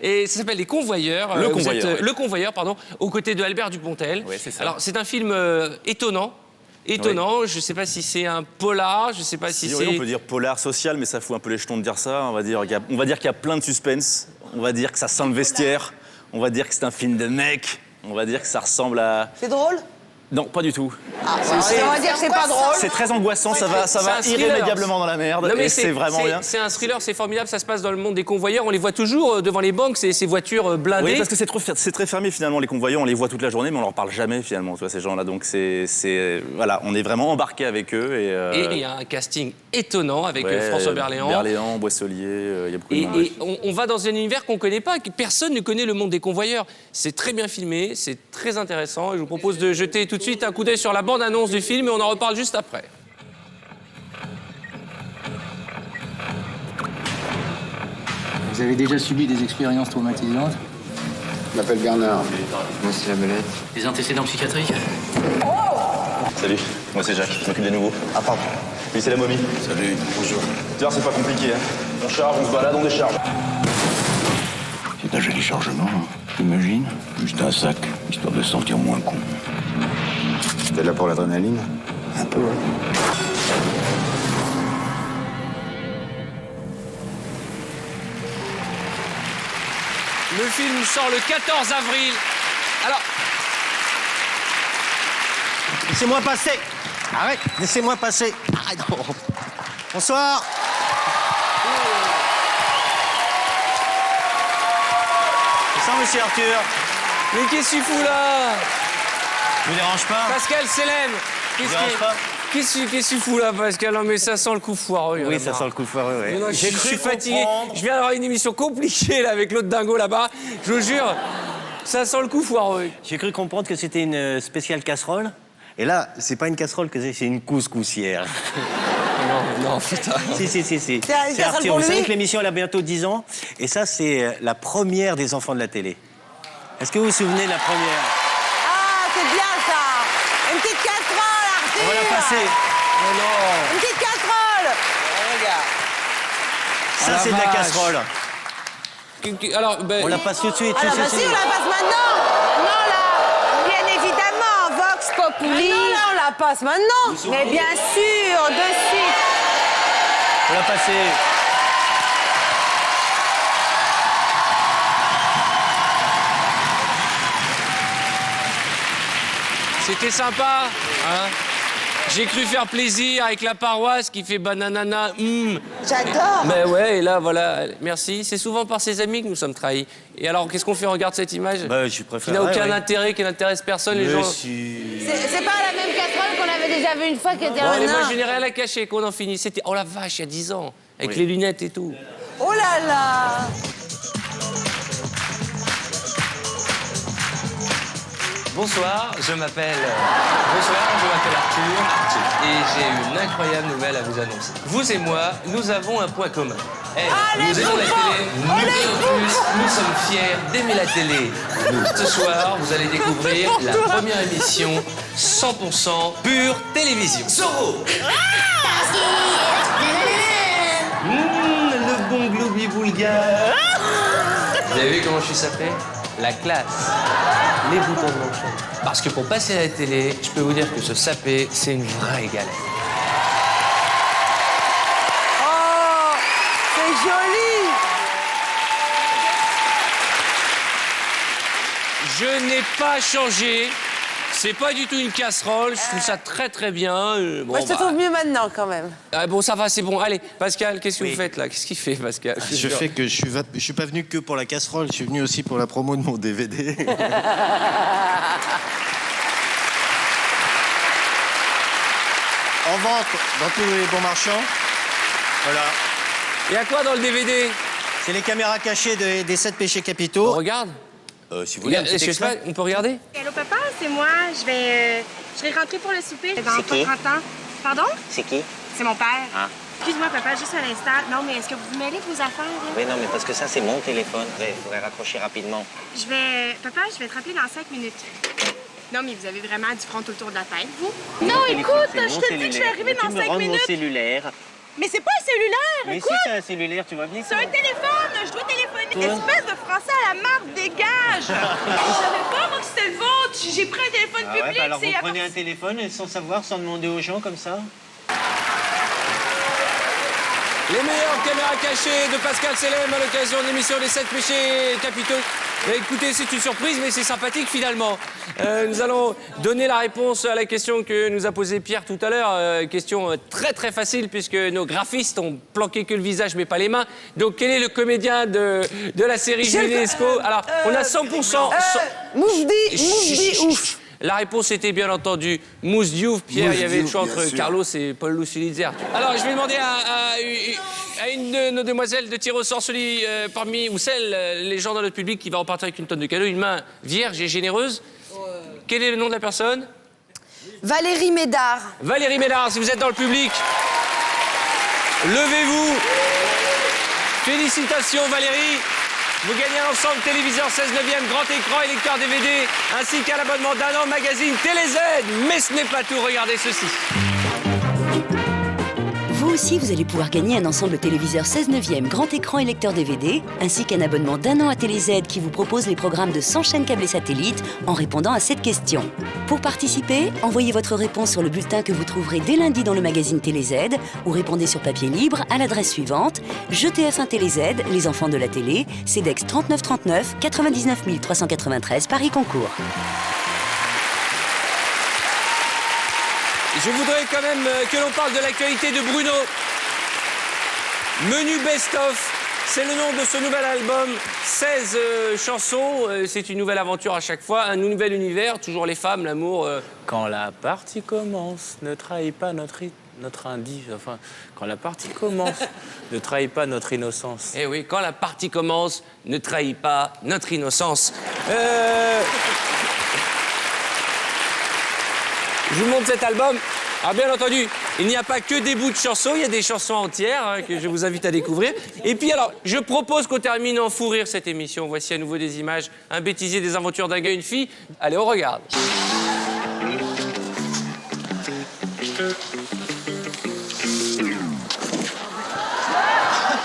Et ça s'appelle Les Convoyeurs. Le Convoyeur, pardon, aux côtés de Albert Dupontel. Ouais, c'est ça. Alors, c'est un film étonnant. Étonnant, je ne sais pas si c'est un polar, je ne sais pas si c'est... Oui, on peut dire polar social, mais ça fout un peu les jetons de dire ça. On va dire qu'il y a plein de suspense, on va dire que ça sent le vestiaire, on va dire que c'est un film de mec, on va dire que ça ressemble à... C'est drôle? Non, pas du tout. On va dire que c'est pas drôle. C'est très angoissant, ça va irrémédiablement dans la merde, non, mais et c'est vraiment bien. C'est un thriller, c'est formidable, ça se passe dans le monde des convoyeurs, on les voit toujours devant les banques, ces voitures blindées. Oui, parce que c'est très fermé finalement, les convoyeurs, on les voit toute la journée, mais on leur parle jamais finalement, tu vois, ces gens-là. Donc voilà, on est vraiment embarqué avec eux. Et il y a un casting étonnant avec François Berléand. Berléand, Boisselier, il y a beaucoup de monde. Et on va dans un univers qu'on ne connaît pas, que personne ne connaît le monde des convoyeurs. C'est très bien filmé, c'est très intéressant, et je vous propose de jeter tout de suite un coup d'œil sur la bande-annonce du film et on en reparle juste après. Vous avez déjà subi des expériences traumatisantes? Je m'appelle Bernard. Moi, c'est la belette. Des antécédents psychiatriques? Salut, moi c'est Jacques, je m'occupe des nouveaux. Ah pardon. Lui c'est la momie. Salut, bonjour. Tu vois, c'est pas compliqué, hein. On charge, on se balade, on décharge. C'est un joli chargement, hein. T'imagines? Juste un sac, histoire de se sentir moins con. T'es là pour l'adrénaline? Un peu, ouais. Le film sort le 14 avril. Alors... Laissez-moi passer. Arrête, laissez-moi passer. Ah non. Bonsoir. Bonsoir, monsieur Arthur. Mais qu'est-ce que tu fous là? Je vous dérange pas? Pascal Selem. Qu'est-ce que tu fous là, Pascal? Non, mais ça sent le coup foireux. Oui, ça sent le coup foireux, oui. Je suis fatigué. Je viens d'avoir une émission compliquée là, avec l'autre dingo là-bas. Je vous jure, ça sent le coup foireux. J'ai cru comprendre que c'était une spéciale casserole. Et là, c'est pas une casserole que c'est une couscoussière. Non, putain. Si. C'est Arthur, vous savez que l'émission, elle a bientôt 10 ans. Et ça, c'est la première des enfants de la télé. Est-ce que vous vous souvenez de la première? Ah, c'est bien ça. Une petite casserole, Arthur. On va la passer. Oh non. Une petite casserole. Regarde. Ça, c'est de la casserole. Alors, on la passe tout de suite. Ah, bah si, on la passe maintenant. Non, là, bien évidemment, Vox Populi. Non, là, on la passe maintenant. Mais bien sûr, de suite. On l'a passé. C'était sympa, hein. J'ai cru faire plaisir avec la paroisse qui fait bananana. J'adore. Mais ouais, et là, voilà, merci. C'est souvent par ses amis que nous sommes trahis. Et alors, qu'est-ce qu'on fait? On regarde cette image Bah, je qui préfère. n'a aucun intérêt, qui n'intéresse personne. Les gens... C'est pas la même casserole qu'on avait déjà vue une fois qui était Bon, allez, un moi, nain. je n'ai rien à cacher, qu'on en finisse. C'était, oh la vache, il y a 10 ans, avec Oui. les lunettes et tout. Oh là là. Bonsoir, je m'appelle Arthur et j'ai une incroyable nouvelle à vous annoncer. Vous et moi, nous avons un point commun. Nous aimons la télé, mais en plus, nous sommes fiers d'aimer la télé. Ce soir, vous allez découvrir la première émission 100% pure télévision. Zorro. Le bon gloubi vulgaire. Vous avez vu comment je suis sapé? La classe, les boutons de manchette. Parce que pour passer à la télé, je peux vous dire que se saper, c'est une vraie galère. Oh, c'est joli. Je n'ai pas changé. C'est pas du tout une casserole. Je trouve ça très très bien. Bon, Moi, je te trouve mieux maintenant, quand même. Ah, bon, ça va, c'est bon. Allez, Pascal, qu'est-ce que vous faites là? Qu'est-ce qu'il fait, Pascal? Je fais que je suis pas venu que pour la casserole, je suis venu aussi pour la promo de mon DVD. En vente dans tous les bons marchands. Voilà. Il y a quoi dans le DVD? C'est les caméras cachées des 7 péchés capitaux. On regarde? Si vous voulez, un petit Je sais pas, extrait. on peut regarder? Allô papa, c'est moi. Je vais rentrer pour le souper dans C'est pas qui? 30 ans. Pardon? C'est qui? C'est mon père. Ah. Excuse-moi papa, juste un instant. Non, mais est-ce que vous mêlez vos affaires? Là? Oui, non, mais parce que ça, c'est mon téléphone. Il faudrait raccrocher rapidement. Papa, je vais te rappeler dans 5 minutes. Non, mais vous avez vraiment du front autour de la tête, vous? Mon Non, téléphone, écoute, c'est je mon te dis que je vais arriver cellulaire. dans Tu me 5 rends minutes. mon cellulaire. Mais c'est pas un cellulaire, Mais écoute! si c'est un cellulaire, tu vois bien que C'est un téléphone, je dois téléphoner. Ouais. Espèce de français à la marque, dégage! Je savais pas, moi, que c'était le vôtre. J'ai pris un téléphone Ah ouais, public. bah alors vous c'est prenez un téléphone sans savoir, sans demander aux gens comme ça? Les meilleures caméras cachées de Pascal Selem à l'occasion de l'émission des 7 péchés capitaux. Écoutez, c'est une surprise, mais c'est sympathique finalement. Nous allons donner la réponse à la question que nous a posée Pierre tout à l'heure. Question très très facile puisque nos graphistes ont planqué que le visage mais pas les mains. Donc quel est le comédien de la série Julie Lescaut? Alors, on a 100%... Mousdi ouf. La réponse était bien entendu Mousse Diouf. Pierre, il y avait le choix entre Carlos et Paul Louis-Lizère. Alors, je vais demander à une de nos demoiselles de tirer au sort celui parmi ou celle, les gens dans notre public qui va repartir avec une tonne de cadeaux, une main vierge et généreuse. Quel est le nom de la personne? Valérie Médard. Valérie Médard, si vous êtes dans le public, levez-vous. Félicitations Valérie. Vous gagnez un ensemble téléviseur 16/9, grand écran et lecteur DVD, ainsi qu'un abonnement d'un an au magazine TéléZ. Mais ce n'est pas tout, regardez ceci. Vous aussi, vous allez pouvoir gagner un ensemble téléviseur 16/9, grand écran et lecteur DVD, ainsi qu'un abonnement d'un an à TéléZ qui vous propose les programmes de 100 chaînes câblées satellites en répondant à cette question. Pour participer, envoyez votre réponse sur le bulletin que vous trouverez dès lundi dans le magazine TéléZ ou répondez sur papier libre à l'adresse suivante: Jeux TF1 TéléZ, les enfants de la télé, CEDEX 3939, 99 393 Paris Concours. Je voudrais quand même que l'on parle de l'actualité de Bruno. Menu best-of, c'est le nom de ce nouvel album. 16 chansons, c'est une nouvelle aventure à chaque fois, un nouvel univers, toujours les femmes, l'amour. Quand la partie commence, ne trahis pas notre indice. Enfin, quand la partie commence, ne trahis pas notre innocence. Eh oui, quand la partie commence, ne trahis pas notre innocence. Je vous montre cet album. Alors bien entendu, il n'y a pas que des bouts de chansons, il y a des chansons entières que je vous invite à découvrir. Et puis alors, je propose qu'on termine en fou rire cette émission. Voici à nouveau des images, un bêtisier, des aventures d'un gars et une fille. Allez, on regarde.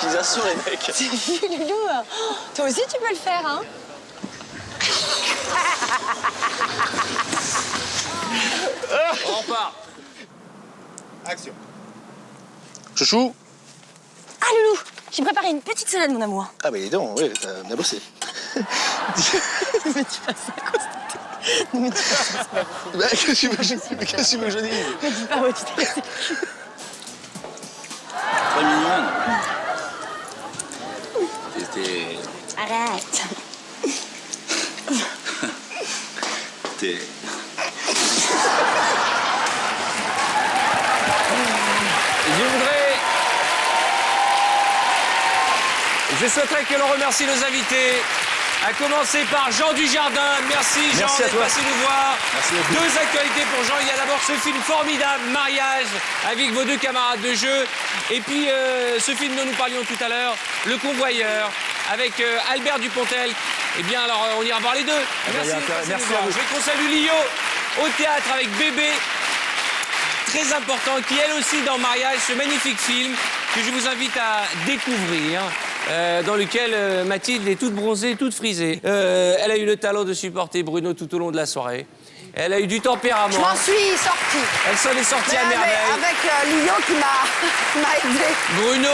Ils assurent les mecs. C'est vieux, Loulou. Toi aussi, tu peux le faire, hein? On repart. Action. Chouchou. Ah, Loulou, j'ai préparé une petite salade, mon amour. Ah, mais dis donc, oui, t'as bien bossé. Mais tu passes à cause de Bah, qu'est-ce que tu veux que je dise? Mais dis pas, ouais, tu t'es cassé. Très mignonne. T'es... Arrête. T'es... Je souhaiterais que l'on remercie nos invités, à commencer par Jean Dujardin. Merci Jean Merci à d'être toi. passé nous voir. Merci beaucoup. Deux actualités pour Jean. Il y a d'abord ce film formidable, Mariage, avec vos deux camarades de jeu. Et puis ce film dont nous parlions tout à l'heure, Le Convoyeur, avec Albert Dupontel. Eh bien alors on ira voir les deux. Merci d'être passé merci nous voir. à vous. Je veux qu'on salue Lio au théâtre avec Bébé. Très important, qui elle aussi dans Mariage, ce magnifique film que je vous invite à découvrir, dans lequel Mathilde est toute bronzée, toute frisée. Elle a eu le talent de supporter Bruno tout au long de la soirée. Elle a eu du tempérament. Je m'en suis sortie. Elle s'en est sortie à merveille. Avec Lio qui m'a aidé. Bruno,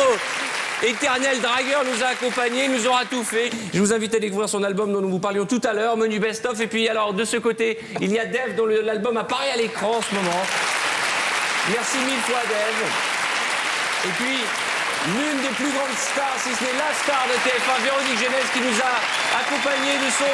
éternel dragueur, nous a accompagnés, nous aura tout fait. Je vous invite à découvrir son album dont nous vous parlions tout à l'heure, Menu Best Of. Et puis alors, de ce côté, il y a Dave dont l'album apparaît à l'écran en ce moment. Merci mille fois, Dave. Et puis, l'une des plus grandes stars, si ce n'est la star de TF1, Véronique Jeunesse, qui nous a accompagnés de son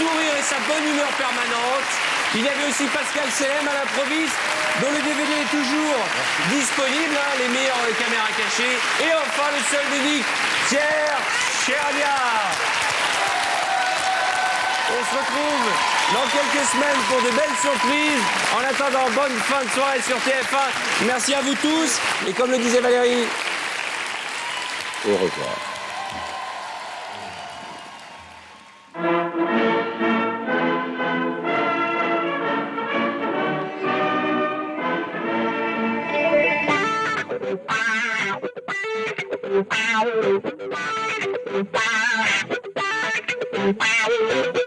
sourire et sa bonne humeur permanente. Il y avait aussi Pascal Selem à l'improviste, dont le DVD est toujours disponible, hein, les meilleures caméras cachées. Et enfin, le seul unique, Pierre Chernia. On se retrouve dans quelques semaines pour de belles surprises. En attendant, bonne fin de soirée sur TF1. Merci à vous tous. Et comme le disait Valérie, Au revoir. Wow.